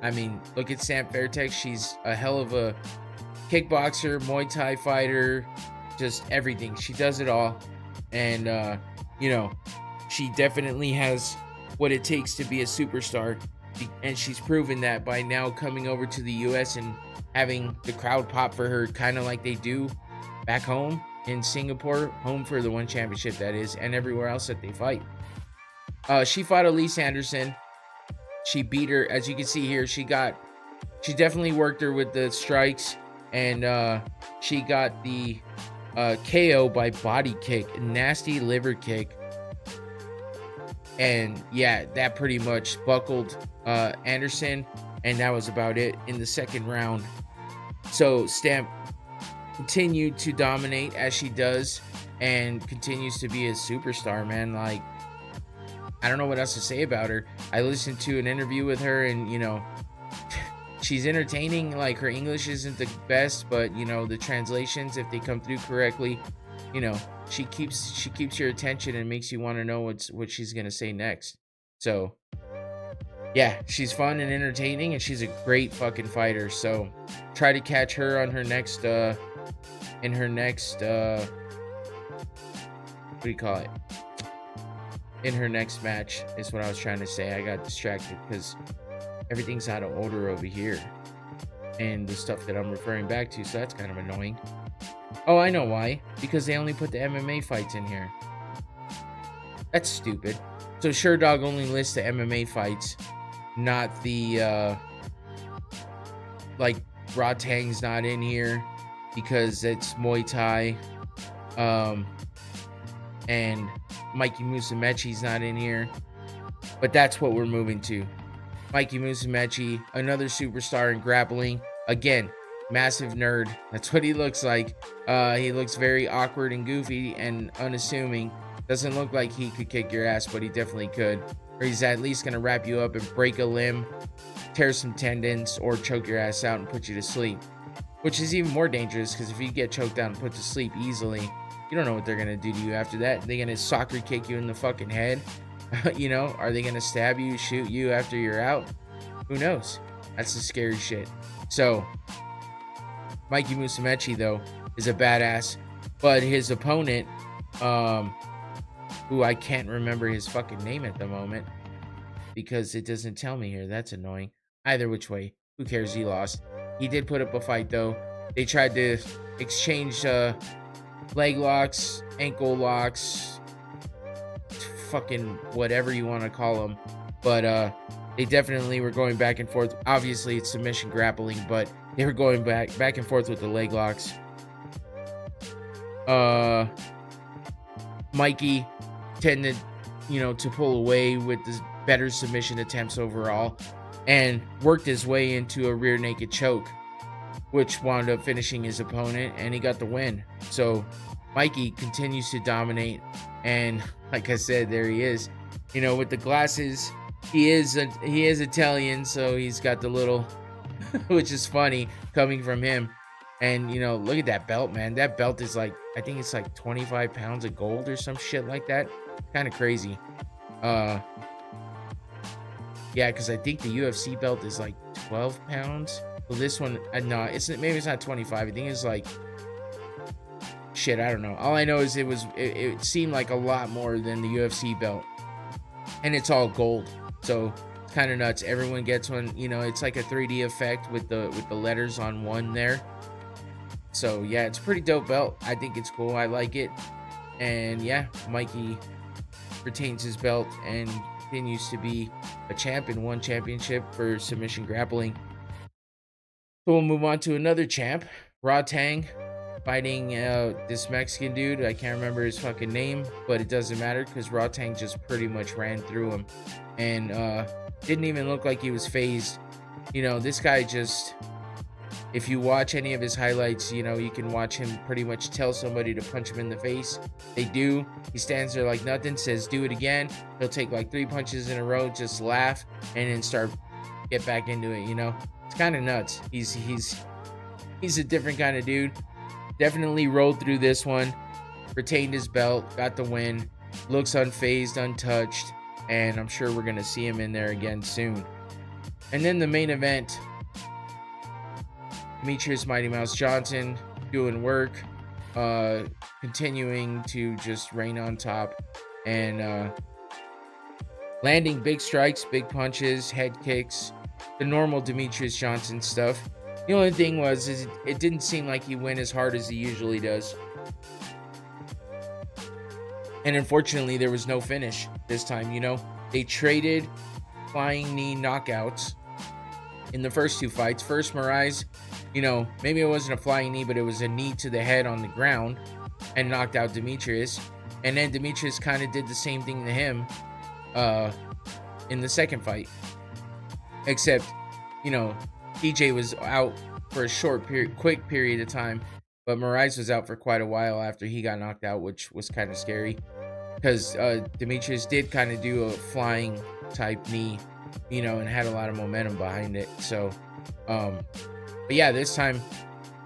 I mean, look at Sam Fairtex. She's a hell of a kickboxer, Muay Thai fighter, just everything. She does it all. And you know, she definitely has what it takes to be a superstar, and she's proven that by now coming over to the US and having the crowd pop for her, kind of like they do back home in Singapore, home for the One Championship, that is, and everywhere else that they fight. She fought Elise Anderson. She beat her, as you can see here. She definitely worked her with the strikes, and she got the KO by body kick, nasty liver kick. And yeah, that pretty much buckled Anderson, and that was about it in the second round. So Stamp continued to dominate as she does, and continues to be a superstar, man. Like, I don't know what else to say about her. I listened to an interview with her, and you know, she's entertaining. Like, her English isn't the best, but you know, the translations, if they come through correctly, you know, she keeps your attention and makes you want to know what she's gonna say next. So yeah, she's fun and entertaining, and she's a great fucking fighter. So try to catch her on her next what do you call it? In her next match is what I was trying to say. I got distracted because everything's out of order over here, and the stuff that I'm referring back to, so that's kind of annoying. Oh, I know why. Because they only put the MMA fights in here. That's stupid. So SureDog only lists the MMA fights, not the like Jourdain's not in here because it's Muay Thai. And Mikey Musumeci's not in here. But that's what we're moving to. Mikey Musumeci, another superstar in grappling. Again, massive nerd. That's what he looks like. He looks very awkward and goofy and unassuming. Doesn't look like he could kick your ass, but he definitely could. Or he's at least going to wrap you up and break a limb, tear some tendons, or choke your ass out and put you to sleep. Which is even more dangerous, because if you get choked out and put to sleep easily, you don't know what they're going to do to you after that. They're going to soccer kick you in the fucking head. You know, are they going to stab you, shoot you after you're out? Who knows? That's the scary shit. So Mikey Musumeci, though, is a badass. But his opponent, who I can't remember his fucking name at the moment, because it doesn't tell me here. That's annoying. Either which way, who cares? He lost. He did put up a fight, though. They tried to exchange leg locks, ankle locks, fucking whatever you want to call them. But they definitely were going back and forth. Obviously, it's submission grappling, but they were going back and forth with the leg locks. Mikey tended, to pull away with the better submission attempts overall, and worked his way into a rear naked choke, which wound up finishing his opponent, and he got the win. So Mikey continues to dominate, and like I said, there he is, with the glasses. He is Italian, so he's got the little, which is funny coming from him. And look at that belt, man. That belt is like, I think it's like 25 pounds of gold or some shit like that. Kind of crazy. Yeah, because I think the UFC belt is like 12 pounds. Well, this one, no, maybe it's not 25. I think it's like, shit, I don't know. All I know is it seemed like a lot more than the UFC belt, and it's all gold, so it's kind of nuts. Everyone gets one. It's like a 3D effect with the letters on one there. So yeah, it's a pretty dope belt. I think it's cool. I like it. And yeah, Mikey retains his belt and continues to be a champ in one championship for submission grappling. So we'll move on to another champ, Jourdain, fighting this Mexican dude. I can't remember his fucking name, but it doesn't matter because Jourdain just pretty much ran through him and didn't even look like he was phased. This guy just, if you watch any of his highlights, you can watch him pretty much tell somebody to punch him in the face. They do. He stands there like nothing, says do it again. He'll take like 3 punches in a row, just laugh, and then get back into it. It's kind of nuts. He's a different kind of dude. Definitely rolled through this one, retained his belt, got the win, looks unfazed, untouched, and I'm sure we're gonna see him in there again soon. And then the main event, Demetrius Mighty Mouse Johnson doing work, continuing to just reign on top, and landing big strikes, big punches, head kicks, the normal Demetrius Johnson stuff. The only thing is it didn't seem like he went as hard as he usually does. And unfortunately, there was no finish this time. They traded flying knee knockouts in the first 2 fights. First, Moraes, maybe it wasn't a flying knee, but it was a knee to the head on the ground and knocked out Demetrius. And then Demetrius kind of did the same thing to him in the second fight. Except, DJ was out for a quick period of time, but Moraes was out for quite a while after he got knocked out, which was kind of scary because Demetrius did kind of do a flying type knee, and had a lot of momentum behind it. So, but yeah, this time,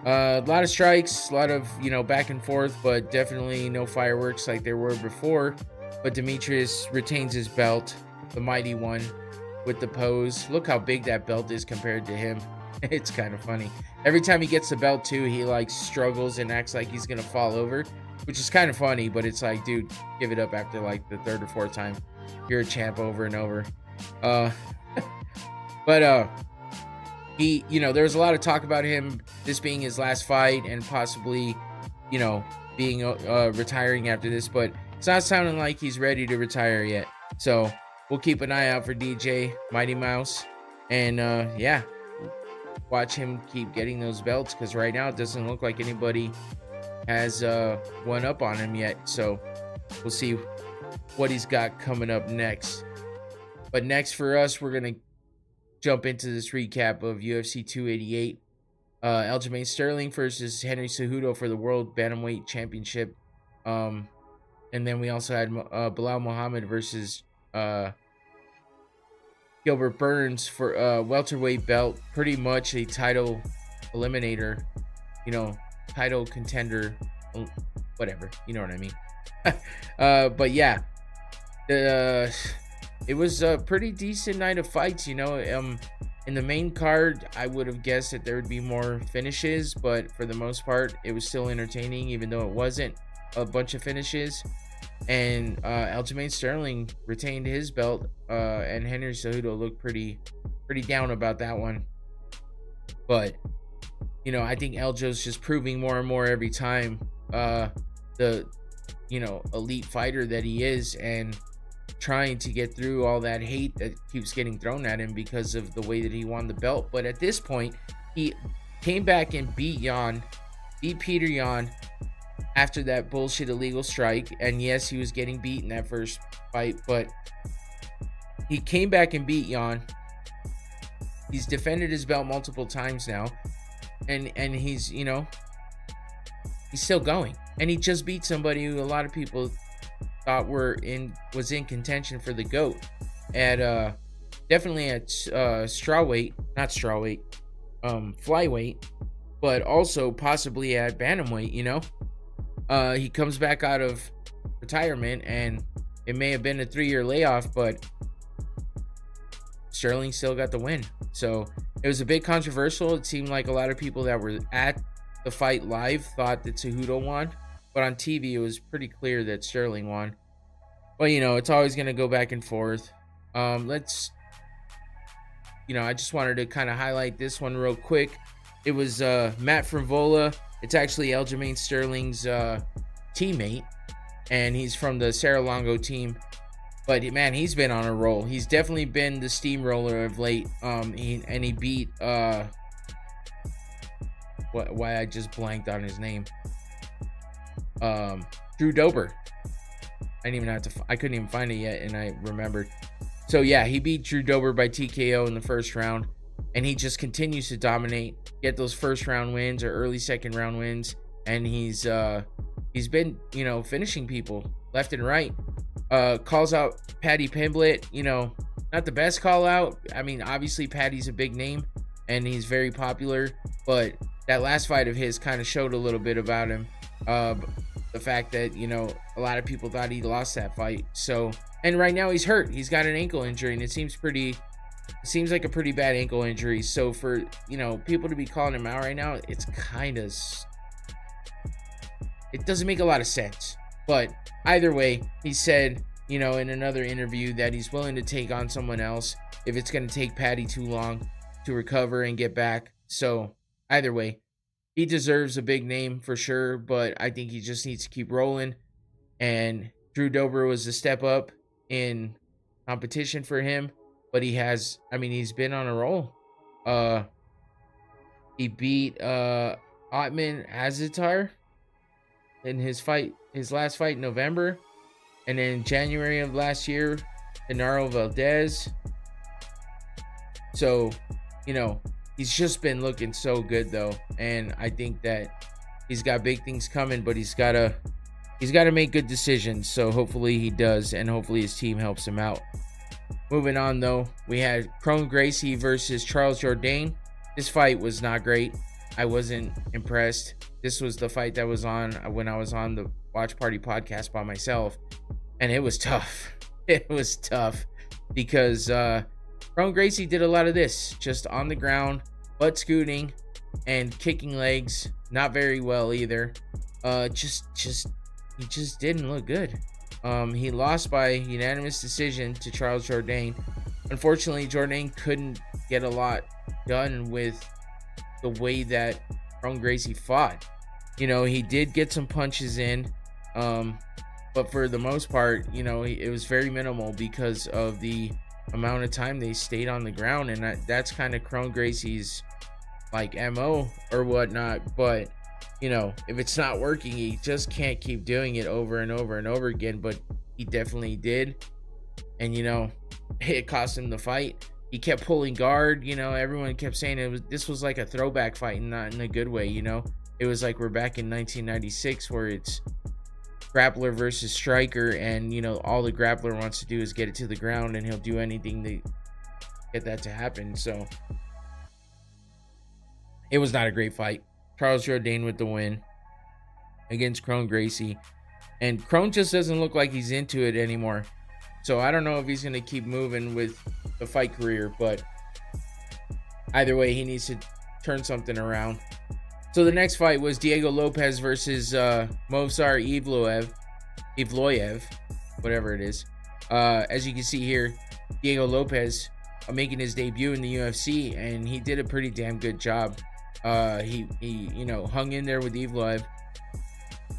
a lot of strikes, a lot of, back and forth, but definitely no fireworks like there were before. But Demetrius retains his belt, the mighty one, with the pose. Look how big that belt is compared to him. It's kind of funny. Every time he gets the belt too, he like struggles and acts like he's gonna fall over, which is kind of funny, but it's like, dude, give it up after like the 3rd or 4th time. You're a champ over and over. But he, there was a lot of talk about him, this being his last fight and possibly, being retiring after this, but it's not sounding like he's ready to retire yet. So we'll keep an eye out for DJ Mighty Mouse, and yeah, watch him keep getting those belts, because right now it doesn't look like anybody has one up on him yet. So we'll see what he's got coming up next. But next for us, we're gonna jump into this recap of UFC 288. Aljamain Sterling versus Henry Cejudo for the World Bantamweight Championship. And then we also had Belal Muhammad versus Gilbert Burns for welterweight belt. Pretty much a title eliminator, title contender, whatever, you know what I mean. But yeah, it was a pretty decent night of fights. In the main card, I would have guessed that there would be more finishes, but for the most part, it was still entertaining, even though it wasn't a bunch of finishes. And Aljamain Sterling retained his belt, and Henry Cejudo looked pretty down about that one. But I think Eljo's just proving more and more every time. the elite fighter that he is, and trying to get through all that hate that keeps getting thrown at him because of the way that he won the belt. But at this point, he came back and beat Peter Yan after that bullshit illegal strike. And yes, he was getting beat in that first fight, but he came back and beat Yan. He's defended his belt multiple times now, and he's he's still going. And he just beat somebody who a lot of people thought was in contention for the GOAT at definitely at flyweight, but also possibly at bantamweight. He comes back out of retirement, and it may have been a 3-year layoff, but Sterling still got the win. So it was a bit controversial. It seemed like a lot of people that were at the fight live thought that Cejudo won, but on TV it was pretty clear that Sterling won. Well, it's always going to go back and forth. I just wanted to kind of highlight this one real quick. It was Matt Frivola. It's actually Aljamain Sterling's teammate, and he's from the Serra-Longo team. But man, he's been on a roll. He's definitely been the steamroller of late. He beat why I just blanked on his name. Drew Dober. I couldn't even find it yet, and I remembered. So yeah, he beat Drew Dober by TKO in the first round, and he just continues to dominate, get those first round wins or early second round wins, and he's been finishing people left and right. Calls out Paddy Pimblett, not the best call out. I mean, obviously Paddy's a big name and he's very popular, but that last fight of his kind of showed a little bit about him. The fact that, a lot of people thought he lost that fight. So, and right now he's hurt. He's got an ankle injury, and it seems like a pretty bad ankle injury. So for, people to be calling him out right now, it's it doesn't make a lot of sense. But either way, he said, in another interview that he's willing to take on someone else if it's going to take Paddy too long to recover and get back. So either way, he deserves a big name for sure, but I think he just needs to keep rolling. And Drew Dober was a step up in competition for him, but he's been on a roll. He beat Otman Azatar in his last fight in November, and then January of last year, Genaro Valdez. So, he's just been looking so good though, and I think that he's got big things coming, but he's got to make good decisions. So hopefully he does, and hopefully his team helps him out. Moving on though, we had Gracie versus Charles Jourdain. This fight was not great. I wasn't impressed. This was the fight that was on when I was on the Watch Party podcast by myself, and it was tough. It was tough because Gracie did a lot of this, just on the ground, butt scooting and kicking legs, not very well either. He just didn't look good. He lost by unanimous decision to Charles Jourdain. Unfortunately, Jourdain couldn't get a lot done with the way that Gracie fought. He did get some punches in, but for the most part, it was very minimal because of the amount of time they stayed on the ground, and that's kind of Gracie's MO or whatnot. But if it's not working, he just can't keep doing it over and over and over again. But he definitely did, and it cost him the fight. He kept pulling guard. Everyone kept saying this was like a throwback fight, and not in a good way. It was like we're back in 1996 where it's grappler versus striker, and all the grappler wants to do is get it to the ground, and he'll do anything to get that to happen. So it was not a great fight. Charles Jourdain with the win against Gracie, and just doesn't look like he's into it anymore. So I don't know if he's going to keep moving with the fight career, but either way, he needs to turn something around. So the next fight was Diego Lopes versus Movsar Evloev, whatever it is. As you can see here, Diego Lopes making his debut in the UFC, and he did a pretty damn good job. He hung in there with Evloev,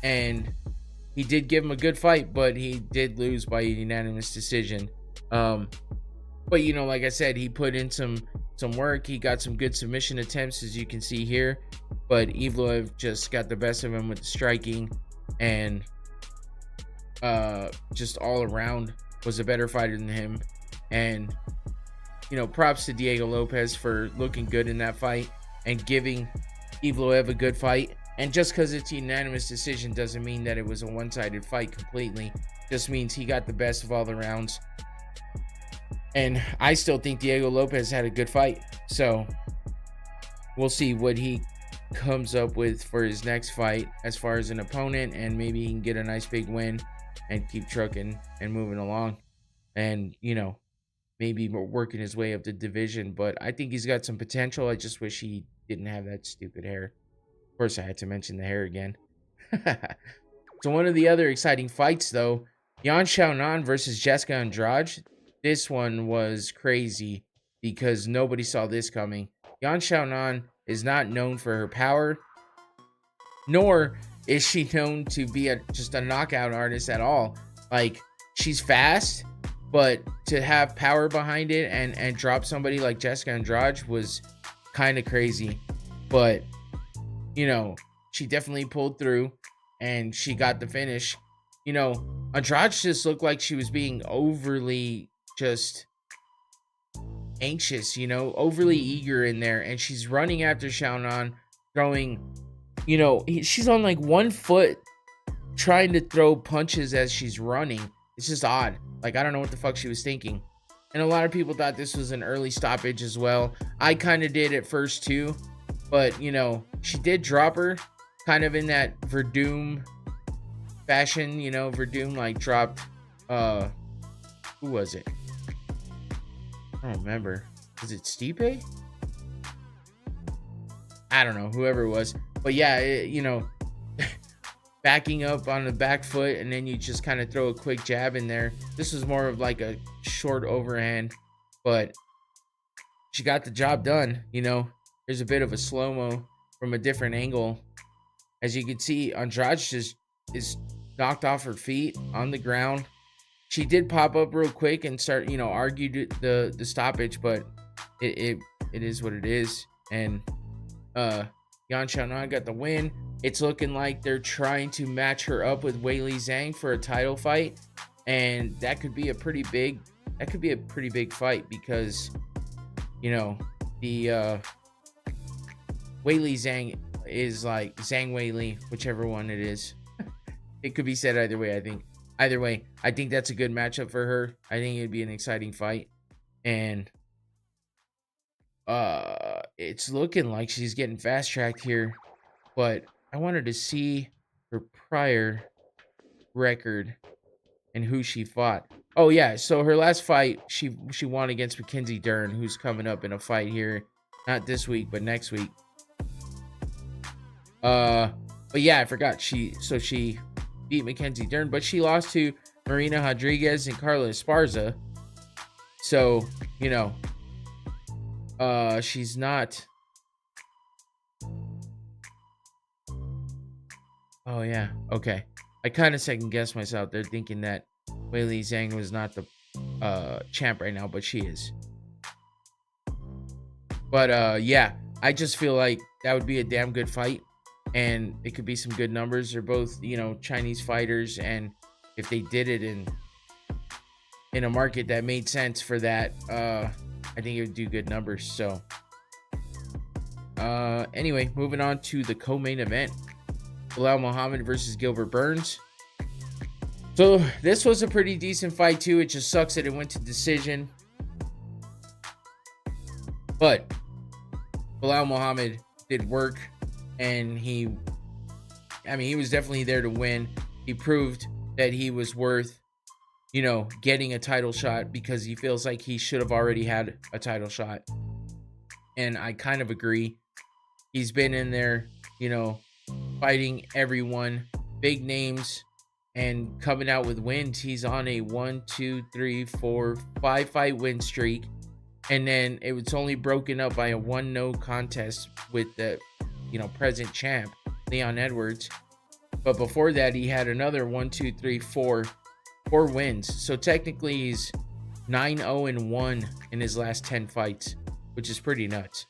and he did give him a good fight, but he did lose by unanimous decision. But like I said, he put in some work. He got some good submission attempts, as you can see here. But Evloev just got the best of him with the striking, and just all around was a better fighter than him. And props to Diego Lopes for looking good in that fight and giving Evloev a good fight. And just because it's a unanimous decision doesn't mean that it was a one-sided fight completely. Just means he got the best of all the rounds. And I still think Diego Lopes had a good fight. So we'll see what he comes up with for his next fight as far as an opponent. And maybe he can get a nice big win and keep trucking and moving along. And, maybe working his way up the division. But I think he's got some potential. I just wish he didn't have that stupid hair. Of course, I had to mention the hair again. So one of the other exciting fights, though, Xioanan versus Jessica Andrade. This one was crazy because nobody saw this coming. Xioanan is not known for her power, nor is she known to be just a knockout artist at all. Like, she's fast, but to have power behind it and drop somebody like Jessica Andrade was kind of crazy. But she definitely pulled through and she got the finish. Andrade just looked like she was being overly just anxious, overly eager in there. And she's running after Xioanan, throwing, she's on like one foot trying to throw punches as she's running. It's just odd. Like, I don't know what the fuck she was thinking. And a lot of people thought this was an early stoppage as well. I kind of did at first too. But, she did drop her kind of in that Verdum fashion. Verdum like dropped, who was it? I don't remember. Was it Stipe? I don't know, whoever it was. But yeah, backing up on the back foot and then you just kind of throw a quick jab in there. This was more of like a short overhand, but she got the job done. There's a bit of a slow-mo from a different angle. As you can see, Andrade just is knocked off her feet on the ground. She did pop up real quick and start, argue the stoppage, but it is what it is. And Xioanan got the win. It's looking like they're trying to match her up with Weili Zhang for a title fight, and that could be a pretty big fight because the Weili Zhang is like Zhang Weili, whichever one it is. It could be said either way, I think. Either way, I think that's a good matchup for her. I think it'd be an exciting fight. And it's looking like she's getting fast-tracked here. But I wanted to see her prior record and who she fought. Oh, yeah. So her last fight, she won against Mackenzie Dern, who's coming up in a fight here. Not this week, but next week. But yeah, I forgot. She beat Mackenzie Dern, but she lost to Marina Rodriguez and Carla Esparza. So, she's not. Oh, yeah. Okay. I kind of second guessed myself there, thinking that Weili Zhang was not the champ right now, but she is. But yeah, I just feel like that would be a damn good fight. And it could be some good numbers. They're both, Chinese fighters. And if they did it in a market that made sense for that, I think it would do good numbers. So, anyway, moving on to the co-main event. Belal Muhammad versus Gilbert Burns. So, this was a pretty decent fight, too. It just sucks that it went to decision. But Belal Muhammad did work. And he was definitely there to win. He proved that he was worth, getting a title shot because he feels like he should have already had a title shot. And I kind of agree. He's been in there, fighting everyone, big names, and coming out with wins. He's on a 1, 2, 3, 4, 5 fight win streak. And then it was only broken up by a 1-no contest with the present champ, Leon Edwards. But before that, he had another 4 wins. So technically, he's 9-0-1 in his last 10 fights, which is pretty nuts.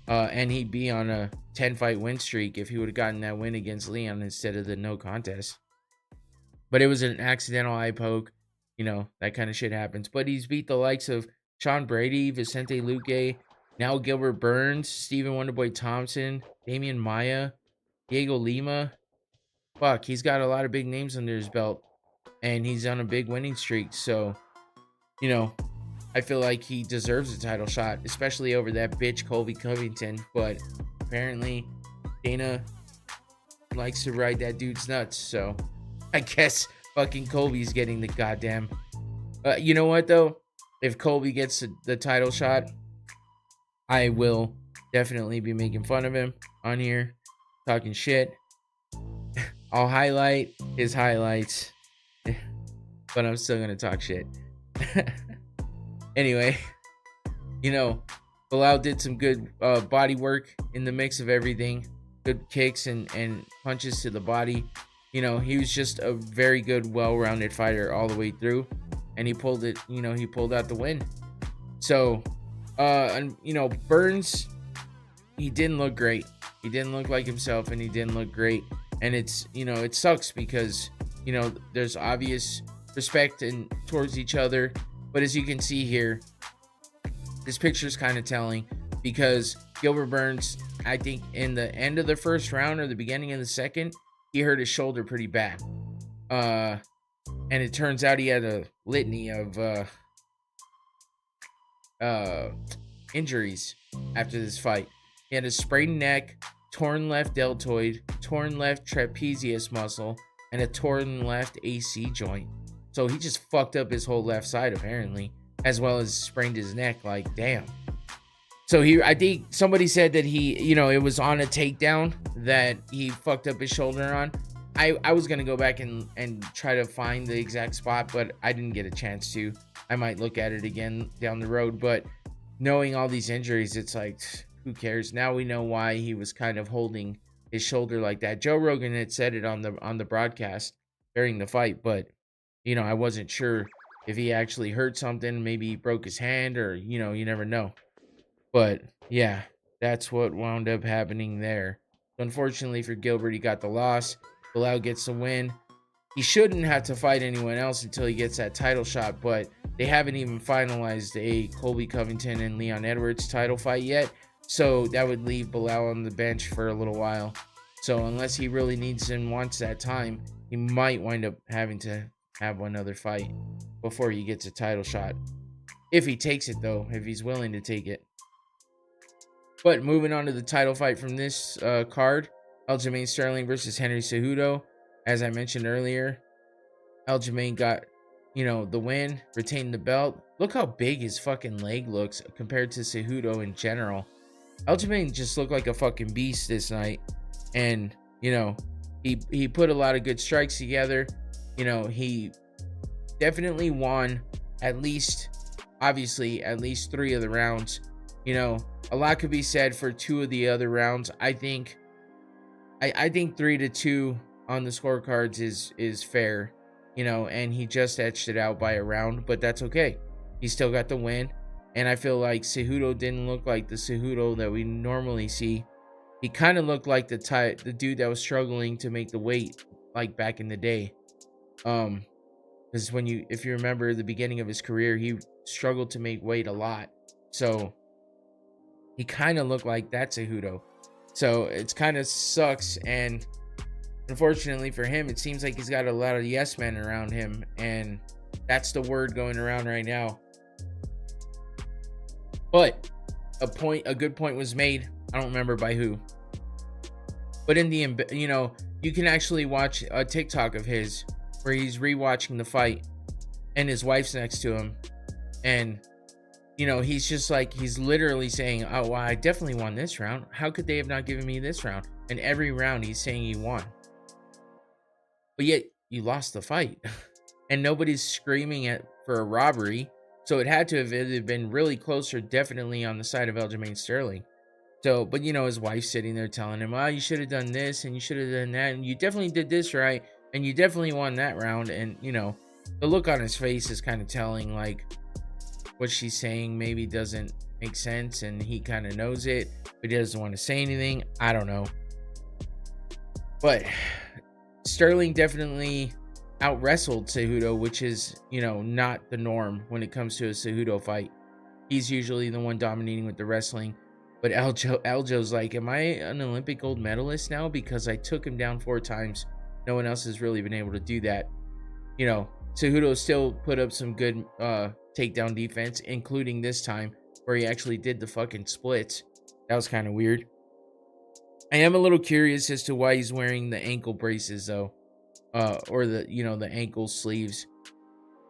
And he'd be on a 10-fight win streak if he would have gotten that win against Leon instead of the no contest. But it was an accidental eye poke. You know, that kind of shit happens. But he's beat the likes of Sean Brady, Vicente Luque, now Gilbert Burns, Stephen Wonderboy Thompson, Damian Maia, Diego Lima. Fuck, he's got a lot of big names under his belt. And he's on a big winning streak. So, you know, I feel like he deserves a title shot, especially over that bitch Colby Covington. But apparently, Dana likes to ride that dude's nuts. So, I guess fucking Colby's getting the goddamn. You know what, though? If Colby gets the title shot, I will definitely be making fun of him on here, talking shit. I'll highlight his highlights, but I'm still going to talk shit. Anyway, you know, Belal did some good body work in the mix of everything. Good kicks and punches to the body. You know, he was just a very good, well-rounded fighter all the way through. And he pulled it, you know, he pulled out the win. So, and, you know, Burns, he didn't look great. He didn't look like himself, and he didn't look great. And it's, you know, it sucks because, you know, there's obvious respect towards each other. But as you can see here, this picture is kind of telling because Gilbert Burns, I think in the end of the first round or the beginning of the second, he hurt his shoulder pretty bad. And it turns out he had a litany of injuries after this fight. He had a sprained neck, torn left deltoid, torn left trapezius muscle, and a torn left AC joint. So he just fucked up his whole left side apparently, as well as sprained his neck. Like, damn. So I think somebody said that he, you know, it was on a takedown that he fucked up his shoulder on. I was going to go back and try to find the exact spot, but I didn't get a chance to. I might look at it again down the road, but knowing all these injuries, it's like, who cares? Now we know why he was kind of holding his shoulder like that. Joe Rogan had said it on the broadcast during the fight, but, you know, I wasn't sure if he actually hurt something. Maybe he broke his hand or, you know, you never know. But, yeah, that's what wound up happening there. Unfortunately for Gilbert, he got the loss. Belal gets the win. He shouldn't have to fight anyone else until he gets that title shot, but they haven't even finalized a Colby Covington and Leon Edwards title fight yet, so that would leave Belal on the bench for a little while. So unless he really needs and wants that time, he might wind up having to have one other fight before he gets a title shot. If he takes it, though, if he's willing to take it. But moving on to the title fight from this card, Aljamain Sterling versus Henry Cejudo. As I mentioned earlier, Aljamain got, you know, the win, retained the belt. Look how big his fucking leg looks compared to Cejudo in general. Aljamain just looked like a fucking beast this night. And, you know, he put a lot of good strikes together. You know, he definitely won at least 3 of the rounds. You know, a lot could be said for 2 of the other rounds. I think 3-2 on the scorecards is fair, you know, and he just etched it out by a round, but that's okay. He still got the win, and I feel like Cejudo didn't look like the Cejudo that we normally see. He kind of looked like the dude that was struggling to make the weight, like back in the day. Because if you remember the beginning of his career, he struggled to make weight a lot, so he kind of looked like that Cejudo. So it's kind of sucks, and unfortunately for him, it seems like he's got a lot of yes men around him, and that's the word going around right now. But a good point was made. I don't remember by who, but in the, you know, you can actually watch a TikTok of his where he's rewatching the fight, and his wife's next to him, and you know, he's just like, he's literally saying, oh, well, I definitely won this round. How could they have not given me this round? And every round he's saying he won. But yet you lost the fight. And nobody's screaming for a robbery. So it had to have either been really close or definitely on the side of Aljamain Sterling. So, but you know, his wife's sitting there telling him, "Oh, you should have done this and you should have done that, and you definitely did this right, and you definitely won that round." And you know, the look on his face is kind of telling, like, what she's saying maybe doesn't make sense, and he kind of knows it, but he doesn't want to say anything. I don't know. But Sterling definitely out wrestled Cejudo, which is, you know, not the norm when it comes to a Cejudo fight. He's usually the one dominating with the wrestling. But Aljo's like, am I an Olympic gold medalist now? Because I took him down 4 times. No one else has really been able to do that. You know, Cejudo still put up some good takedown defense, including this time where he actually did the fucking splits. That was kind of weird. I am a little curious as to why he's wearing the ankle braces though, or the, you know, the ankle sleeves.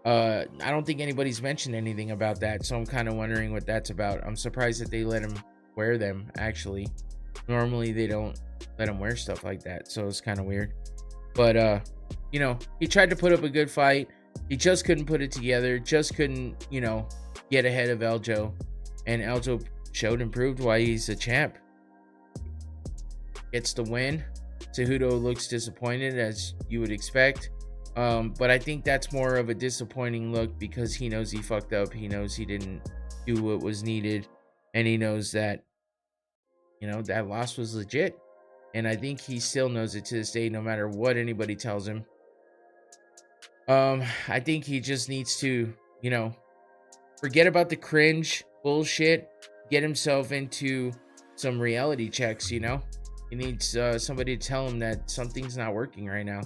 I don't think anybody's mentioned anything about that, so I'm kind of wondering what that's about. I'm surprised that they let him wear them, actually. Normally they don't let him wear stuff like that, so it's kind of weird. But you know, he tried to put up a good fight. He just couldn't put it together, just couldn't, you know, get ahead of Aljo. And Aljo showed and proved why he's a champ. Gets the win. Cejudo looks disappointed, as you would expect. But I think that's more of a disappointing look because he knows he fucked up. He knows he didn't do what was needed. And he knows that, you know, that loss was legit. And I think he still knows it to this day, no matter what anybody tells him. I think he just needs to, you know, forget about the cringe bullshit, get himself into some reality checks, you know? He needs somebody to tell him that something's not working right now.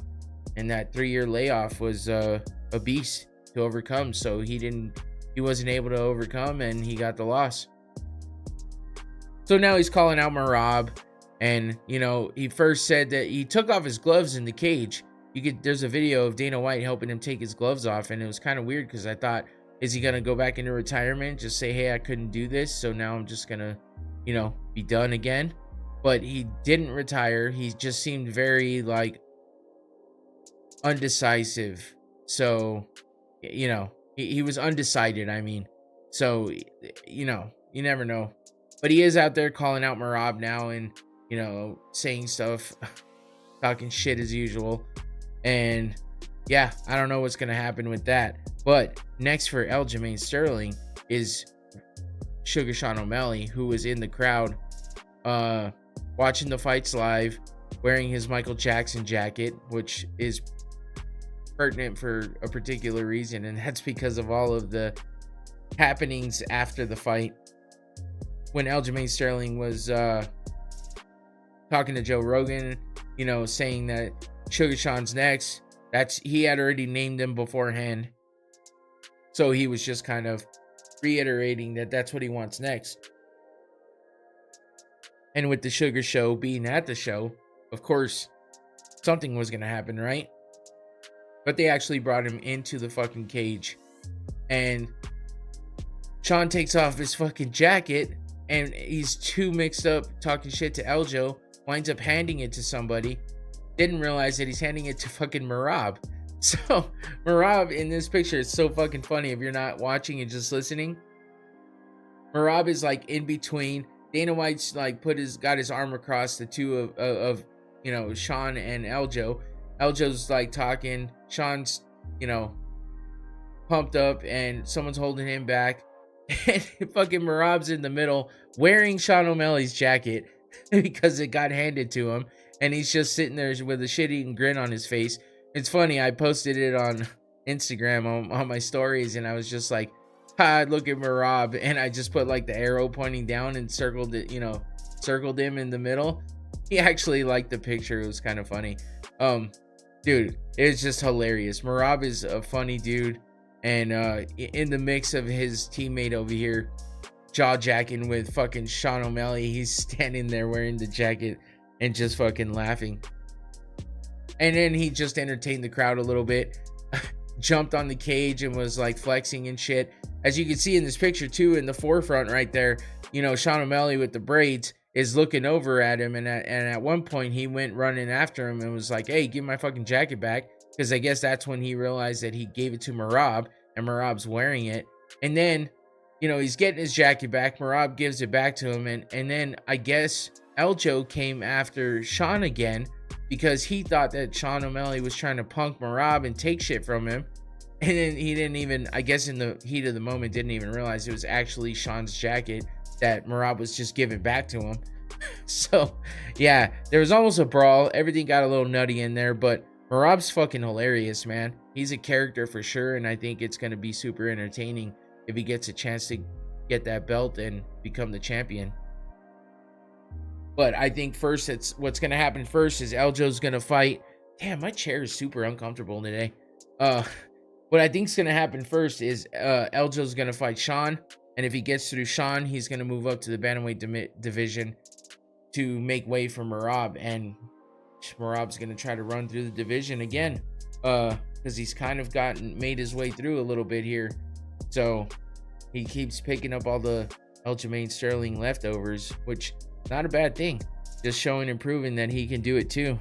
And that 3-year layoff was a beast to overcome. So he wasn't able to overcome, and he got the loss. So now he's calling out Merab. And, you know, he first said that he took off his gloves in the cage. There's a video of Dana White helping him take his gloves off. And it was kind of weird because I thought, is he going to go back into retirement? Just say, hey, I couldn't do this, so now I'm just going to, you know, be done again. But he didn't retire. He just seemed very, like, undecisive. So, you know, he was undecided, I mean. So, you know, you never know. But he is out there calling out Merab now and, you know, saying stuff, talking shit as usual. And, yeah, I don't know what's going to happen with that. But next for Aljamain Sterling is Sugar Sean O'Malley, who was in the crowd watching the fights live, wearing his Michael Jackson jacket, which is pertinent for a particular reason, and that's because of all of the happenings after the fight. When Aljamain Sterling was talking to Joe Rogan, you know, saying that Sugar Sean's next, he had already named him beforehand. So he was just kind of reiterating that that's what he wants next. And with the Sugar Show being at the show, of course, something was going to happen, right? But they actually brought him into the fucking cage. And Sean takes off his fucking jacket, and he's too mixed up talking shit to Aljo, winds up handing it to somebody. Didn't realize that he's handing it to fucking Merab. So Merab in this picture is so fucking funny if you're not watching and just listening. Merab is like in between. Dana White's like got his arm across the two of you know, Sean and Aljo. Aljo's like talking. Sean's, you know, pumped up, and someone's holding him back. And fucking Merab's in the middle wearing Sean O'Malley's jacket because it got handed to him. And he's just sitting there with a shit-eating grin on his face. It's funny, I posted it on Instagram on my stories, and I was just like, look at Merab. And I just put like the arrow pointing down and circled it, you know, circled him in the middle. He actually liked the picture. It was kind of funny. Dude, it's just hilarious. Merab is a funny dude. And in the mix of his teammate over here, jaw-jacking with fucking Sean O'Malley, he's standing there wearing the jacket and just fucking laughing. And then he just entertained the crowd a little bit. Jumped on the cage and was like flexing and shit. As you can see in this picture too, in the forefront right there, you know, Sean O'Malley with the braids is looking over at him. And at one point he went running after him and was like, hey, give my fucking jacket back. Because I guess that's when he realized that he gave it to Merab, and Merab's wearing it. And then, he's getting his jacket back. Merab gives it back to him, and then I guess Eljo came after Sean again because he thought that Sean O'Malley was trying to punk Merab and take shit from him. And then he didn't even, I guess in the heat of the moment, didn't even realize it was actually Sean's jacket that Merab was just giving back to him. So, yeah, there was almost a brawl. Everything got a little nutty in there, but Merab's fucking hilarious, man. He's a character for sure, and I think it's going to be super entertaining if he gets a chance to get that belt and become the champion. But I think what's going to happen first is Eljo's going to fight. Damn, my chair is super uncomfortable today. What I think is going to happen first is Eljo's going to fight Sean. And if he gets through Sean, he's going to move up to the bantamweight division to make way for Merab. And Merab's going to try to run through the division again. Because he's kind of made his way through a little bit here. So he keeps picking up all the Aljamain Sterling leftovers, which not a bad thing. Just showing and proving that he can do it too.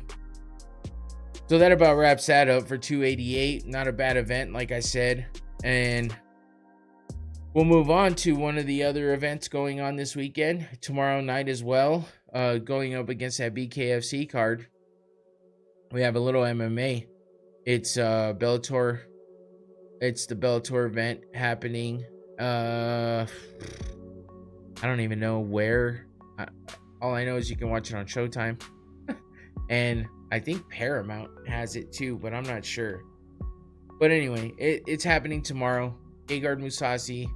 So that about wraps that up for 288. Not a bad event, like I said. And we'll move on to one of the other events going on this weekend. Tomorrow night as well. Going up against that BKFC card. We have a little MMA. It's Bellator. It's the Bellator event happening. I don't even know where. All I know is you can watch it on Showtime. And I think Paramount has it too, but I'm not sure. But anyway, it's happening tomorrow. Gegard Mousasi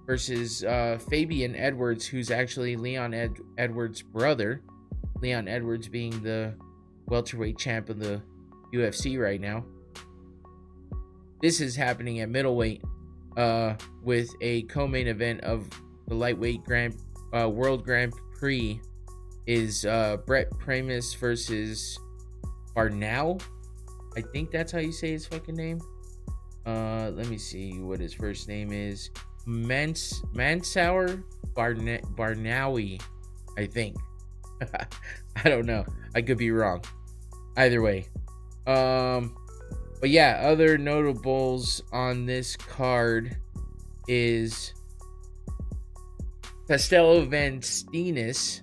versus Fabian Edwards, who's actually Leon Edwards' brother. Leon Edwards being the welterweight champ of the UFC right now. This is happening at middleweight with a co-main event of the lightweight World Grand Prix is Brett Primus versus Barnau. I think that's how you say his fucking name. Let me see what his first name is. Mansour Barnawi, I think. I don't know. I could be wrong. Either way. But yeah, other notables on this card is Castello Vanstinis,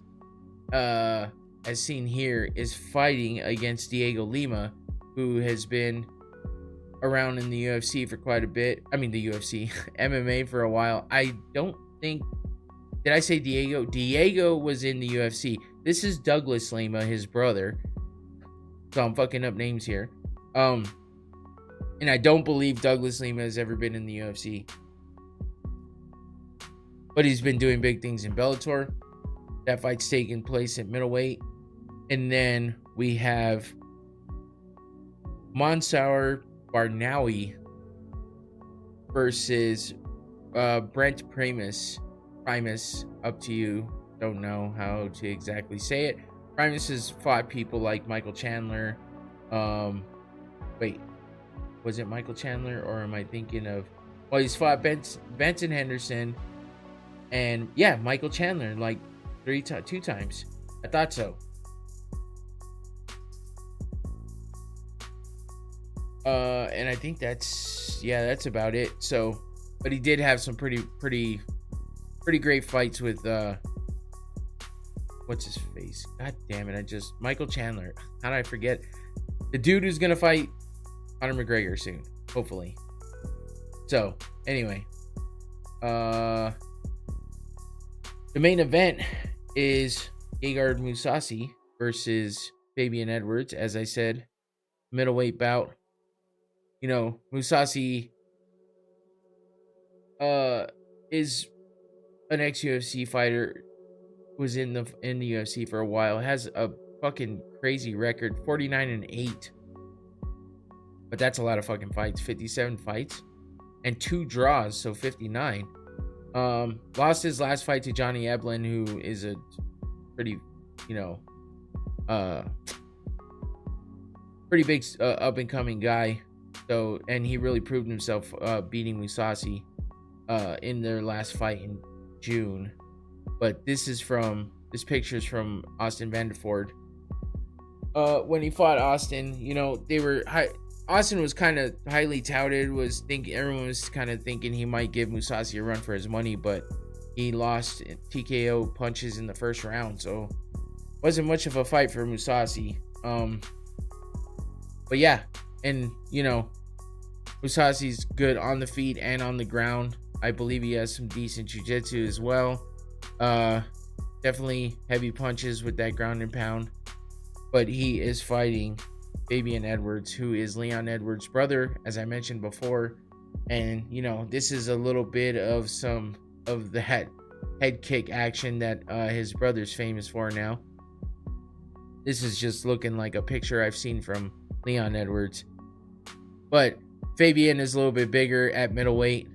as seen here, is fighting against Diego Lima, who has been around in the UFC for quite a bit. I mean, the UFC, MMA for a while. I don't think, did I say Diego? Diego was in the UFC. This is Douglas Lima, his brother. So I'm fucking up names here. And I don't believe Douglas Lima has ever been in the UFC. But he's been doing big things in Bellator. That fight's taking place at middleweight. And then we have Mansour Barnawi versus Brent Primus. Primus, up to you. Don't know how to exactly say it. Primus has fought people like Michael Chandler. Wait, was it Michael Chandler or am I thinking of? Well, he's fought Benson Henderson and yeah, Michael Chandler like two times. I thought so. And I think that's about it. So, but he did have some pretty great fights with what's his face? God damn it! Michael Chandler. How did I forget? The dude who's gonna fight Conor McGregor soon, hopefully. So, anyway, the main event is Gegard Mousasi versus Fabian Edwards. As I said, middleweight bout. You know, Mousasi is an ex-UFC fighter, was in the UFC for a while, has a fucking crazy record, 49-8. But that's a lot of fucking fights, 57 fights and 2 draws, so 59. Lost his last fight to Johnny Eblen, who is a pretty, pretty big up and coming guy. So, and he really proved himself beating Mousasi in their last fight in June. But this picture is from Austin Vanderford. When he fought Austin, they were Austin was kind of highly touted. Everyone was kind of thinking he might give Mousasi a run for his money, but he lost TKO punches in the first round, so wasn't much of a fight for Mousasi. But yeah, and you know, Mousasi's good on the feet and on the ground. I believe he has some decent jiu-jitsu as well. Definitely heavy punches with that ground and pound. But he is fighting Fabian Edwards, who is Leon Edwards' brother, as I mentioned before. And, you know, this is a little bit of some of the head kick action that his brother's famous for now. This is just looking like a picture I've seen from Leon Edwards. But Fabian is a little bit bigger at middleweight,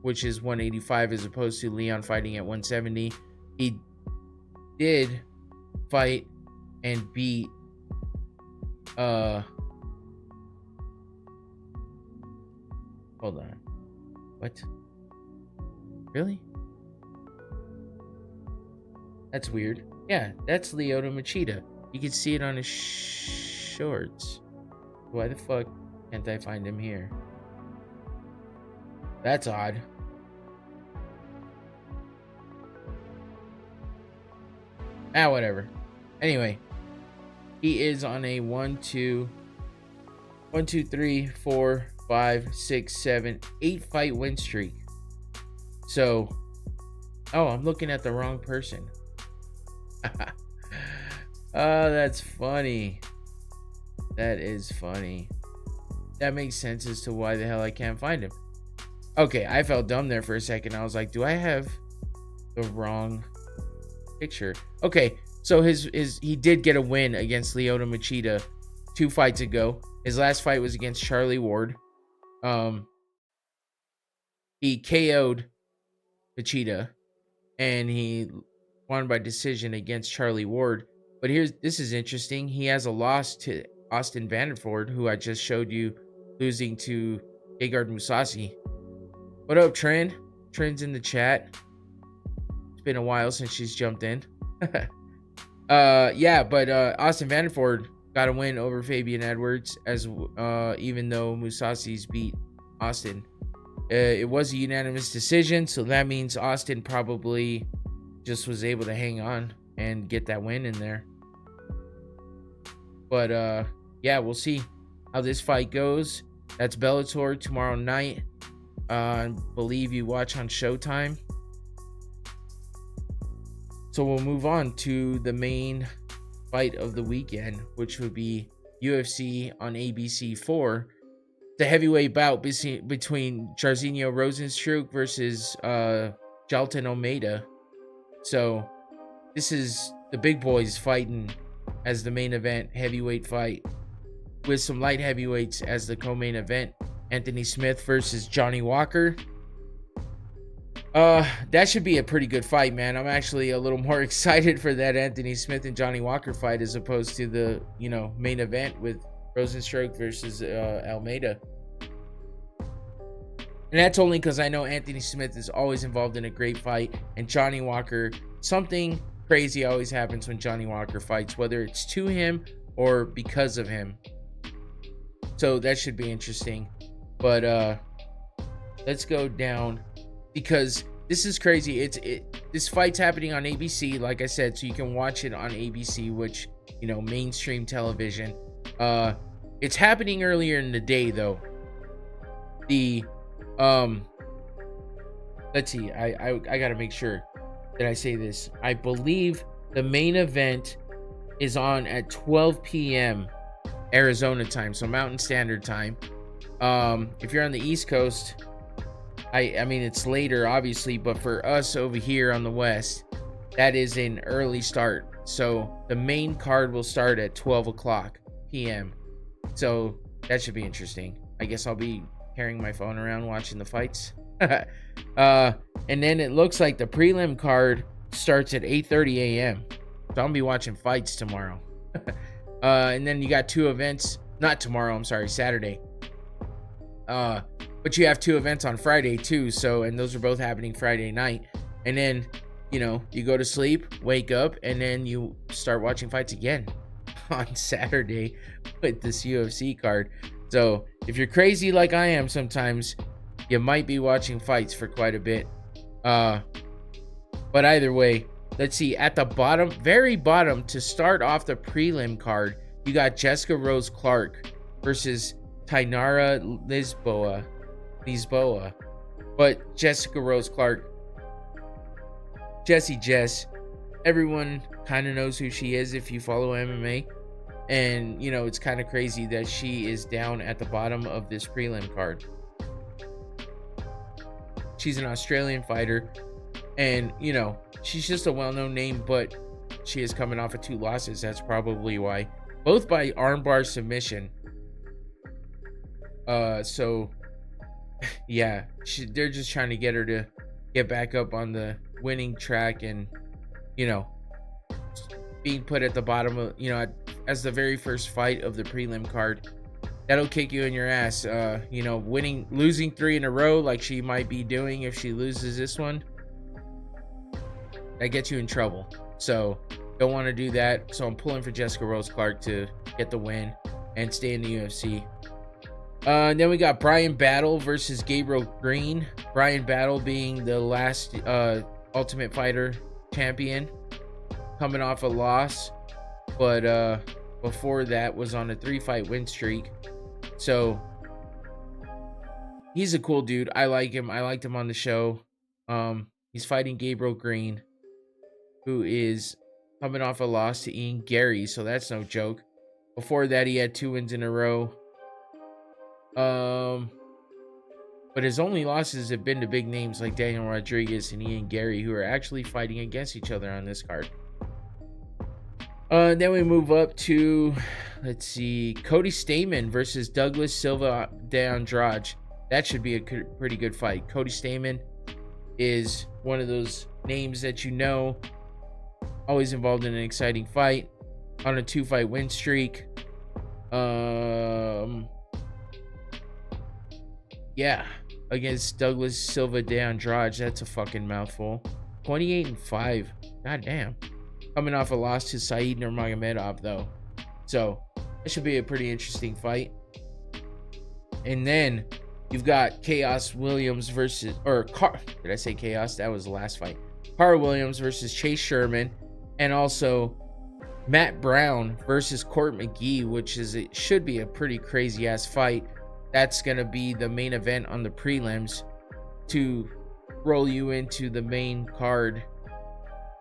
which is 185 as opposed to Leon fighting at 170. He did fight and beat hold on. What? Really? That's weird. Yeah, that's Lyoto Machida. You can see it on his shorts. Why the fuck can't I find him here? That's odd. Whatever. Anyway, he is on a 1, 2, 3, 4, 5, 6, 7, 8 fight win streak. So, oh, I'm looking at the wrong person. Oh, that's funny. That is funny. That makes sense as to why the hell I can't find him. Okay, I felt dumb there for a second. I was like, do I have the wrong picture? Okay, so he did get a win against Lyoto Machida 2 fights ago. His last fight was against Charlie Ward. He KO'd Machida and he won by decision against Charlie Ward. But this is interesting. He has a loss to Austin Vanderford, who I just showed you losing to Gegard Mousasi. What up, Trend? Trend's in the chat. It's been a while since she's jumped in. Yeah, but Austin Vanderford got a win over Fabian Edwards, as even though Mousasi's beat Austin. It was a unanimous decision, so that means Austin probably just was able to hang on and get that win in there. But yeah, we'll see how this fight goes. That's Bellator tomorrow night. I believe you watch on Showtime. So we'll move on to the main fight of the weekend, which would be UFC on ABC4. The heavyweight bout between Jairzinho Rozenstruik versus Jalton Almeida. So this is the big boys fighting as the main event heavyweight fight, with some light heavyweights as the co-main event. Anthony Smith versus Johnny Walker. That should be a pretty good fight, man. I'm actually a little more excited for that Anthony Smith and Johnny Walker fight as opposed to the, you know, main event with Rozenstruik versus Almeida. And that's only because I know Anthony Smith is always involved in a great fight, and Johnny Walker, something crazy always happens when Johnny Walker fights, whether it's to him or because of him. So that should be interesting. But let's go down, because this is crazy. This fight's happening on ABC, like I said, so you can watch it on ABC, which, you know, mainstream television. It's happening earlier in the day though. Let's see. I gotta make sure that I say this. I believe the main event is on at 12 p.m. Arizona time, so Mountain Standard Time. If you're on the East Coast, I mean, it's later, obviously, but for us over here on the West, that is an early start. So the main card will start at 12 o'clock p.m. So that should be interesting. I guess I'll be carrying my phone around watching the fights. And then it looks like the prelim card starts at 8:30 a.m. So I'll be watching fights tomorrow. And then you got 2 events. Not tomorrow, I'm sorry, Saturday. But you have 2 events on Friday too. So, and those are both happening Friday night. And then, you know, you go to sleep, wake up, and then you start watching fights again. on Saturday with this UFC card. So if you're crazy like I am sometimes, you might be watching fights for quite a bit. But either way, let's see. At the bottom, very bottom, to start off the prelim card, you got Jessica Rose Clark versus Tainara Lisboa. But Jessica Rose Clark, Jess, everyone kind of knows who she is if you follow MMA. And, you know, it's kind of crazy that she is down at the bottom of this prelim card. She's an Australian fighter. And, you know, she's just a well-known name, but she is coming off of 2 losses. That's probably why. Both by armbar submission. So, yeah, they're just trying to get her to get back up on the winning track and, you know, being put at the bottom of, you know, as the very first fight of the prelim card. That'll kick you in your ass. You know, losing 3 in a row like she might be doing if she loses this one, that gets you in trouble. So don't want to do that. So I'm pulling for Jessica Rose Clark to get the win and stay in the UFC. Then we got Brian Battle versus Gabriel Green. Brian Battle being the last Ultimate Fighter champion, coming off a loss, but before that was on a 3-fight win streak. So he's a cool dude. I like him. I liked him on the show. He's fighting Gabriel Green, who is coming off a loss to Ian Garry, so that's no joke. Before that, he had 2 wins in a row. But his only losses have been to big names like Daniel Rodriguez and Ian Garry, who are actually fighting against each other on this card. Then we move up to, let's see, Cody Stamann versus Douglas Silva de Andrade. That should be a pretty good fight. Cody Stamann is one of those names that you know, always involved in an exciting fight, on a 2-fight win streak. Yeah, against Douglas Silva de Andrade. That's a fucking mouthful. 28-5. God damn. Coming off a loss to Said Nurmagomedov, though. So, it should be a pretty interesting fight. And then, you've got Chaos Williams versus... Did I say Chaos? That was the last fight. Carl Williams versus Chase Sherman. And also, Matt Brown versus Court McGee, which it should be a pretty crazy-ass fight. That's going to be the main event on the prelims to roll you into the main card.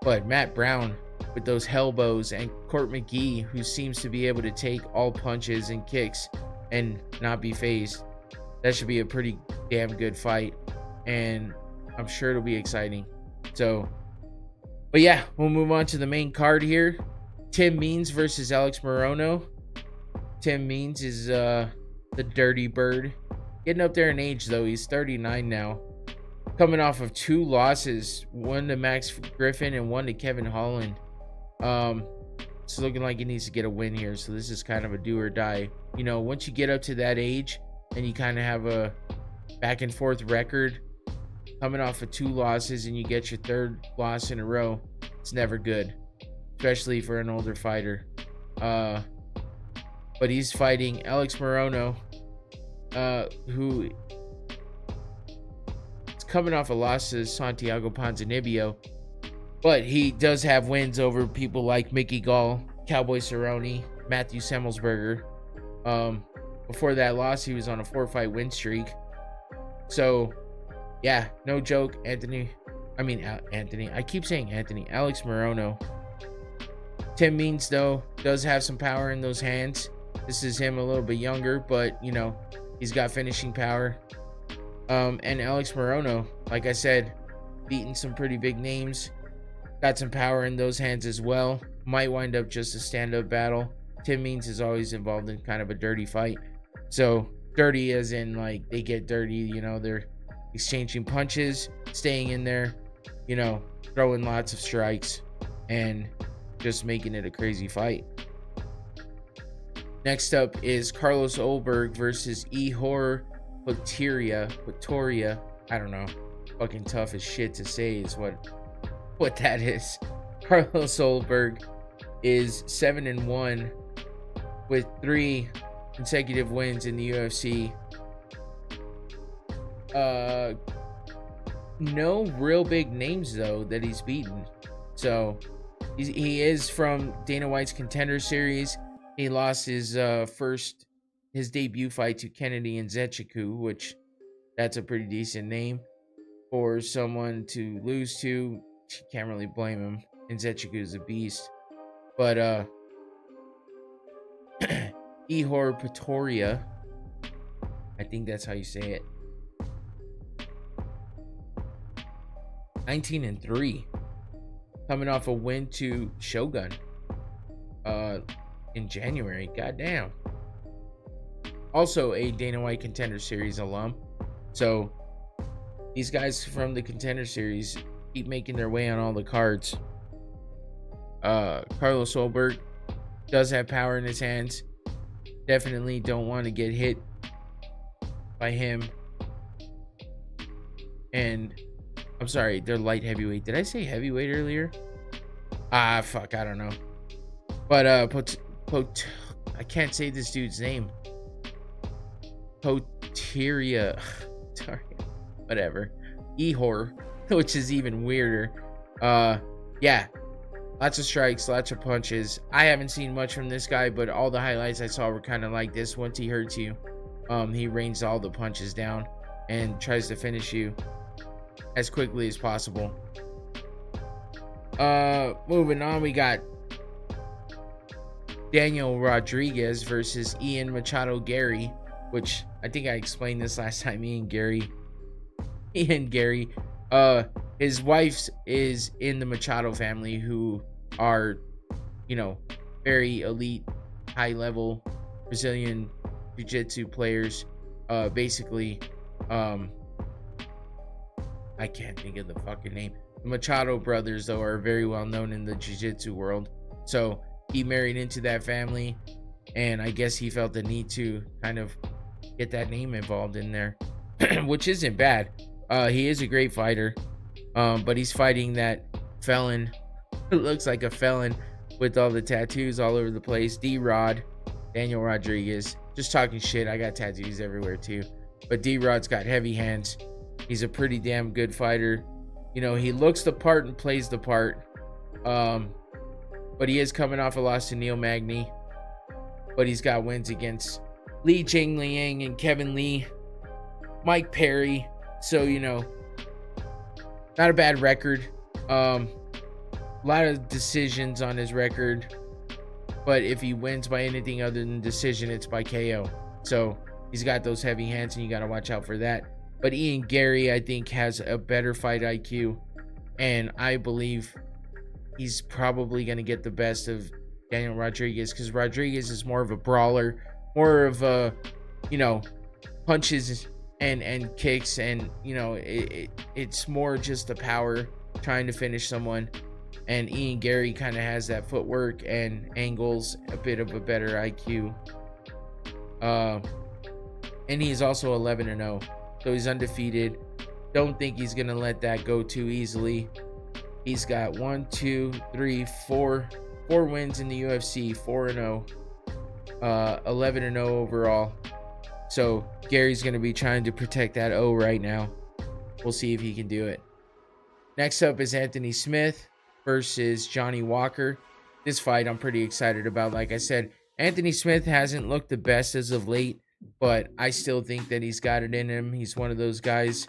But Matt Brown with those elbows and Court McGee, who seems to be able to take all punches and kicks and not be phased. That should be a pretty damn good fight. And I'm sure it'll be exciting. So, but yeah, we'll move on to the main card here. Tim Means versus Alex Morono. Tim Means is the dirty bird. Getting up there in age, though. He's 39 now. Coming off of 2 losses. One to Max Griffin and one to Kevin Holland. It's looking like he needs to get a win here. So this is kind of a do or die. You know, once you get up to that age and you kind of have a back and forth record, coming off of 2 losses and you get your 3rd loss in a row, it's never good. Especially for an older fighter. But he's fighting Alex Morono, who is coming off a loss to Santiago Ponzinibbio. But he does have wins over people like Mickey Gall, Cowboy Cerrone, Matthew Semmelsberger. Before that loss, he was on a 4-fight win streak. So, yeah, no joke. Anthony. I keep saying Anthony. Alex Morono. Tim Means, though, does have some power in those hands. This is him a little bit younger, but, you know, he's got finishing power. And Alex Morono, like I said, beating some pretty big names. Got some power in those hands as well. Might wind up just a stand-up battle. Tim Means is always involved in kind of a dirty fight. So, dirty as in, like, they get dirty, you know, they're exchanging punches, staying in there, you know, throwing lots of strikes, and just making it a crazy fight. Next up is Carlos Ulberg versus Ihor Potieria. I don't know. Fucking tough as shit to say is what that is. Carlos Ulberg is 7-1 with 3 consecutive wins in the UFC. No real big names though that he's beaten. So he is from Dana White's Contender Series. He lost his debut fight to Kennedy and Nzechukwu, which that's a pretty decent name for someone to lose to. You can't really blame him. Nzechukwu is a beast. But Potieria, I think that's how you say it. 19-3, coming off a win to Shogun in January. Goddamn. Also a Dana White Contender Series alum. So these guys from the Contender Series keep making their way on all the cards. Carlos Ulberg does have power in his hands. Definitely don't want to get hit by him. And I'm sorry, they're light heavyweight. Did I say heavyweight earlier? Fuck, I don't know. But I can't say this dude's name. Potieria. Sorry. Whatever. Ihor, which is even weirder. Yeah. Lots of strikes, lots of punches. I haven't seen much from this guy, but all the highlights I saw were kind of like this. Once he hurts you, he rains all the punches down and tries to finish you as quickly as possible. Moving on, we got Daniel Rodriguez versus Ian Machado Garry, which I think I explained this last time. Ian Garry. His wife is in the Machado family, who are, very elite, high-level Brazilian jiu-jitsu players. Basically, I can't think of the fucking name. The Machado brothers, though, are very well known in the jiu-jitsu world. So he married into that family, and I guess he felt the need to kind of get that name involved in there, which isn't bad. He is a great fighter, but he's fighting that felon who looks like a felon with all the tattoos all over the place. D-Rod, Daniel Rodriguez. Just talking shit. I got tattoos everywhere too. But D-Rod's got heavy hands. He's a pretty damn good fighter. He looks the part and plays the part. But he is coming off a loss to Neil Magny. But he's got wins against Li Jingliang and Kevin Lee, Mike Perry. So, not a bad record. A lot of decisions on his record. But if he wins by anything other than decision, it's by KO. So he's got those heavy hands, and you got to watch out for that. But Ian Garry, I think, has a better fight IQ. And I believe he's probably going to get the best of Daniel Rodriguez, because Rodriguez is more of a brawler, more of a, punches and kicks, and it's more just the power trying to finish someone. And Ian Garry kind of has that footwork and angles, a bit of a better IQ. And he's also 11-0, so he's undefeated. Don't think he's gonna let that go too easily. He's got 4 wins in the UFC, 4-0, 11-0 overall. So Gary's going to be trying to protect that O right now. We'll see if he can do it. Next up is Anthony Smith versus Johnny Walker. This fight I'm pretty excited about. Like I said, Anthony Smith hasn't looked the best as of late, but I still think that he's got it in him. He's one of those guys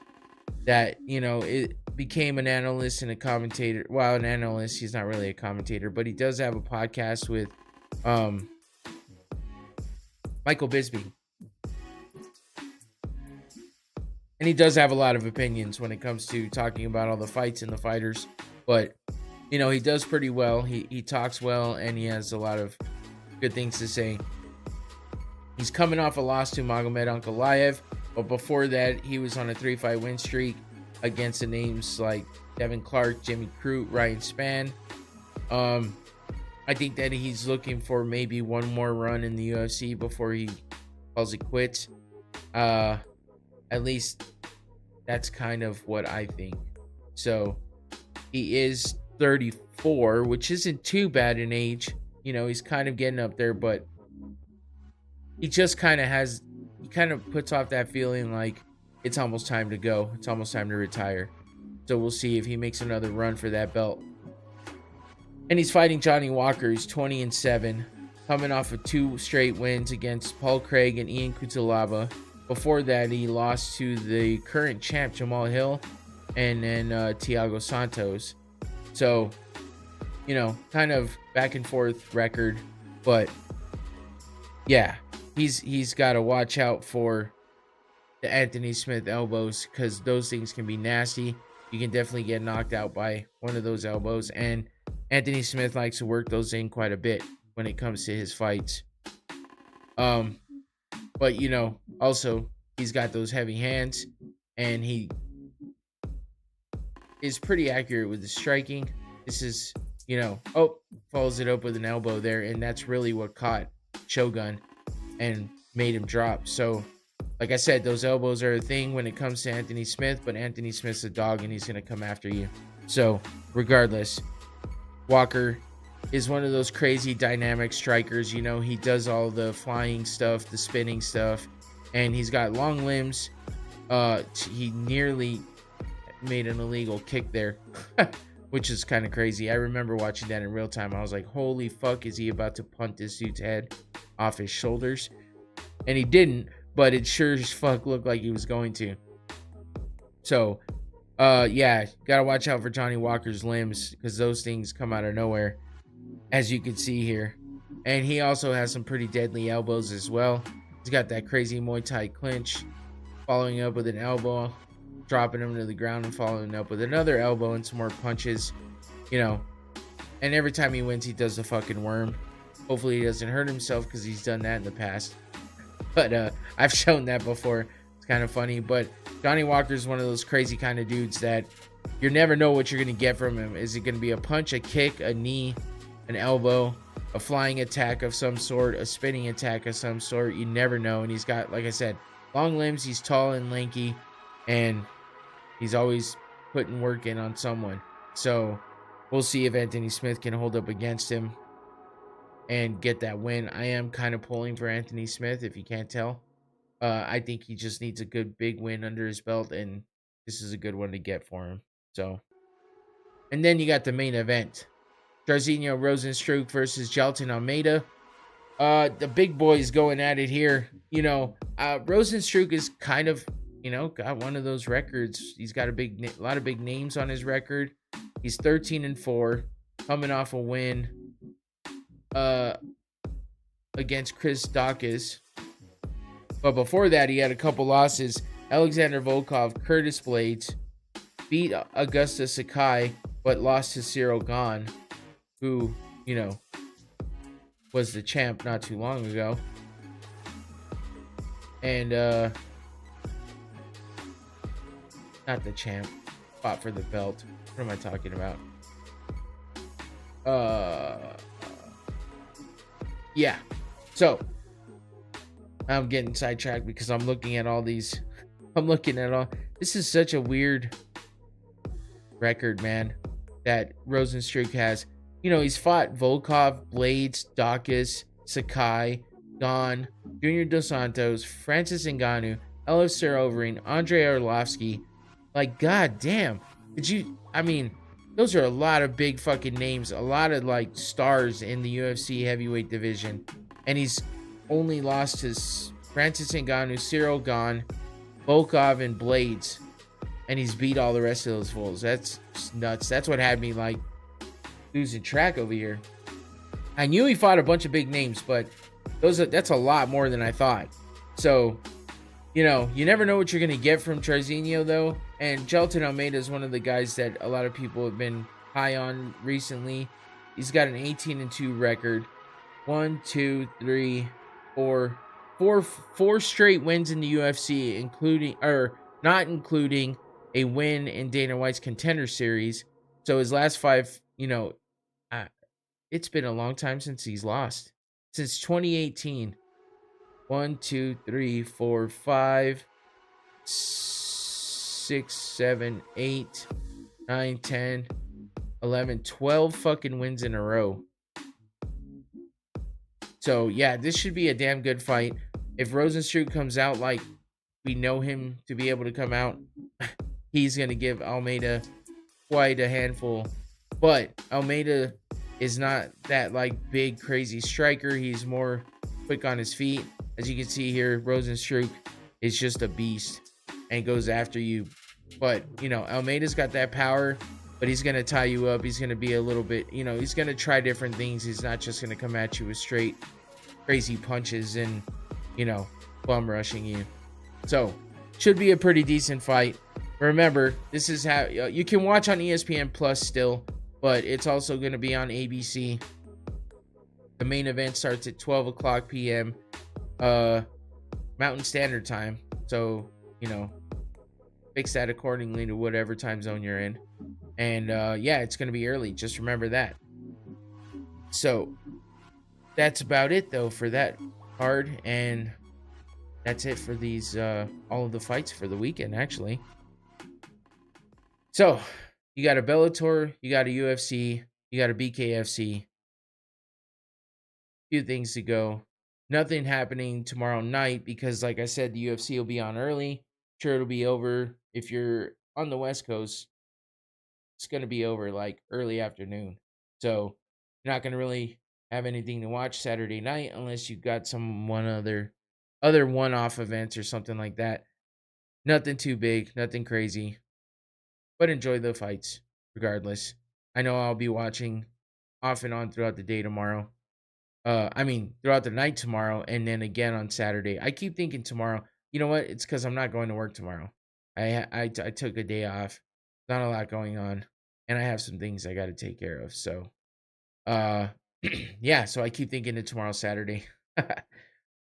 that, it became an analyst and a commentator. Well, an analyst, he's not really a commentator, but he does have a podcast with Michael Bisping. And he does have a lot of opinions when it comes to talking about all the fights and the fighters. But, he does pretty well. He talks well, and he has a lot of good things to say. He's coming off a loss to Magomed Ankalaev. But before that, he was on a 3-fight win streak against the names like Devin Clark, Jimmy Crute, Ryan Spann. I think that he's looking for maybe one more run in the UFC before he calls it quits. At least that's kind of what I think. So he is 34, which isn't too bad in age. He's kind of getting up there, but he just kind of puts off that feeling like it's almost time to go. It's almost time to retire. So we'll see if he makes another run for that belt. And he's fighting Johnny Walker, who's 20-7, coming off of 2 straight wins against Paul Craig and Ian Cutelaba. Before that, he lost to the current champ, Jamal Hill, and then Thiago Santos. So, you know, kind of back and forth record. But, yeah, he's got to watch out for the Anthony Smith elbows, because those things can be nasty. You can definitely get knocked out by one of those elbows. And Anthony Smith likes to work those in quite a bit when it comes to his fights. But, you know, also, he's got those heavy hands, and he is pretty accurate with the striking. This is, you know, follows it up with an elbow there, and that's really what caught Shogun and made him drop. So, like I said, those elbows are a thing when it comes to Anthony Smith, but Anthony Smith's a dog, and he's going to come after you. So, regardless, Walker is one of those crazy dynamic strikers. You know, he does all the flying stuff, the spinning stuff, and he's got long limbs. He nearly made an illegal kick there, which is kind of crazy. I remember watching that in real time. I was like, holy fuck, is he about to punt this dude's head off his shoulders? And he didn't, but it sure as fuck looked like he was going to. So, yeah, gotta watch out for Johnny Walker's limbs, because those things come out of nowhere, as you can see here. And he also has some pretty deadly elbows as well. He's got that crazy Muay Thai clinch, following up with an elbow, dropping him to the ground, and following up with another elbow and some more punches, you know. And every time he wins, he does the fucking worm. Hopefully he doesn't hurt himself, because he's done that in the past. But I've shown that before. It's kind of funny. But Johnny Walker is one of those crazy kind of dudes that you never know what you're going to get from him. Is it going to be a punch, a kick, a knee, an elbow, a flying attack of some sort, a spinning attack of some sort? You never know. And he's got, like I said, long limbs. He's tall and lanky, and he's always putting work in on someone. So we'll see if Anthony Smith can hold up against him and get that win. I am kind of pulling for Anthony Smith, if you can't tell. I think he just needs a good big win under his belt, and this is a good one to get for him. So, and then you got the main event: Jairzinho Rozenstruik versus Jailton Almeida. The big boys going at it here. You know, Rozenstruik is kind of, you know, got one of those records. He's got a lot of big names on his record. He's 13-4, coming off a win against Chris Daukaus. But before that, he had a couple losses. Alexander Volkov, Curtis Blades, beat Augusta Sakai, but lost to Cyril Gahn, who, you know, was the champ not too long ago. And, not the champ, fought for the belt. What am I talking about? Yeah. So, I'm getting sidetracked because I'm looking at all these. This is such a weird record, man, that Rozenstruik has. You know, he's fought Volkov, Blades, Daukaus, Sakai, Gahn, Junior Dos Santos, Francis Ngannou, Elif Seroverine, Andrei Arlovsky. Like, god damn. Those are a lot of big fucking names. A lot of, like, stars in the UFC heavyweight division. And he's only lost to Francis Ngannou, Cyril Gahn, Volkov, and Blades. And he's beat all the rest of those fools. That's nuts. That's what had me, like, losing track over here. I knew he fought a bunch of big names, but that's a lot more than I thought. So, you know, you never know what you're going to get from Jairzinho, though. And Jailton Almeida is one of the guys that a lot of people have been high on recently. He's got an 18-2 record. 1, 2, 3, 4 straight wins in the UFC, not including a win in Dana White's Contender Series. So his last 5, you know, it's been a long time since he's lost. Since 2018. 1, 2, 3, 4, 5, 6, 7, 8, 9, 10, 11, 12 fucking wins in a row. So, yeah, this should be a damn good fight. if Rosenstruck comes out like we know him to be able to come out, he's going to give Almeida quite a handful. But Almeida is not that like big crazy striker. He's more quick on his feet. As you can see here, Rosenstruck is just a beast and goes after you. But, you know, Almeida's got that power, but he's going to tie you up. He's going to be a little bit, you know, he's going to try different things. He's not just going to come at you with straight crazy punches and, you know, bum rushing you. So, should be a pretty decent fight. Remember, this is how you can watch on ESPN Plus still, but it's also going to be on ABC. The main event starts at 12 o'clock p.m. Mountain Standard Time. So, you know, fix that accordingly to whatever time zone you're in. And yeah, it's going to be early. Just remember that. So, that's about it, though, for that card. And that's it for these, all of the fights for the weekend, actually. So, you got a Bellator, you got a UFC, you got a BKFC. Few things to go. Nothing happening tomorrow night because, like I said, the UFC will be on early. Sure, it'll be over. If you're on the West Coast, it's going to be over like early afternoon. So, you're not going to really have anything to watch Saturday night unless you got other one-off events or something like that. Nothing too big, nothing crazy. But enjoy the fights regardless. I know I'll be watching off and on throughout the day tomorrow. Throughout the night tomorrow, and then again on Saturday. I keep thinking tomorrow. You know what? It's because I'm not going to work tomorrow. I took a day off. Not a lot going on, and I have some things I got to take care of. So, yeah. So I keep thinking of tomorrow Saturday.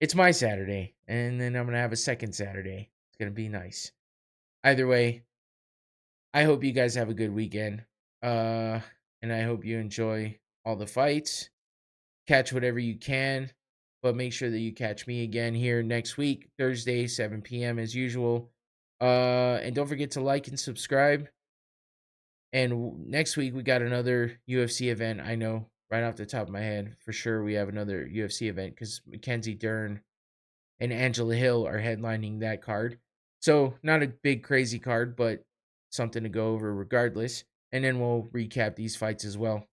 It's my Saturday, and then I'm gonna have a second Saturday. It's gonna be nice. Either way, I hope you guys have a good weekend. And I hope you enjoy all the fights. Catch whatever you can, but make sure that you catch me again here next week, Thursday, 7 p.m. as usual. And don't forget to like and subscribe. And next week we got another UFC event. I know right off the top of my head for sure we have another UFC event because Mackenzie Dern and Angela Hill are headlining that card. So not a big crazy card, but something to go over regardless. And then we'll recap these fights as well.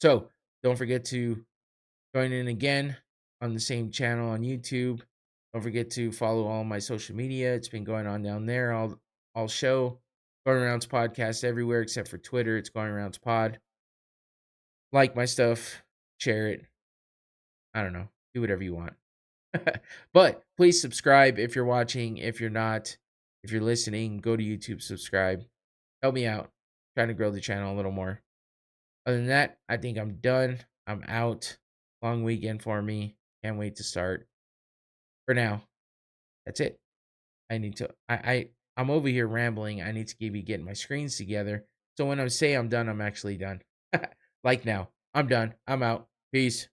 So don't forget to join in again on the same channel on YouTube. Don't forget to follow all my social media. It's been going on down there. I'll show Going Arounds Podcast everywhere except for Twitter. It's Going Arounds Pod. Like my stuff, share it. I don't know. Do whatever you want. But please subscribe if you're watching. If you're not, if you're listening, go to YouTube, subscribe. Help me out. Trying to grow the channel a little more. Other than that, I think I'm done. I'm out. Long weekend for me. Can't wait to start. For now, that's it. I'm over here rambling. I need to be getting my screens together. So when I say I'm done, I'm actually done. Like now. I'm done. I'm out. Peace.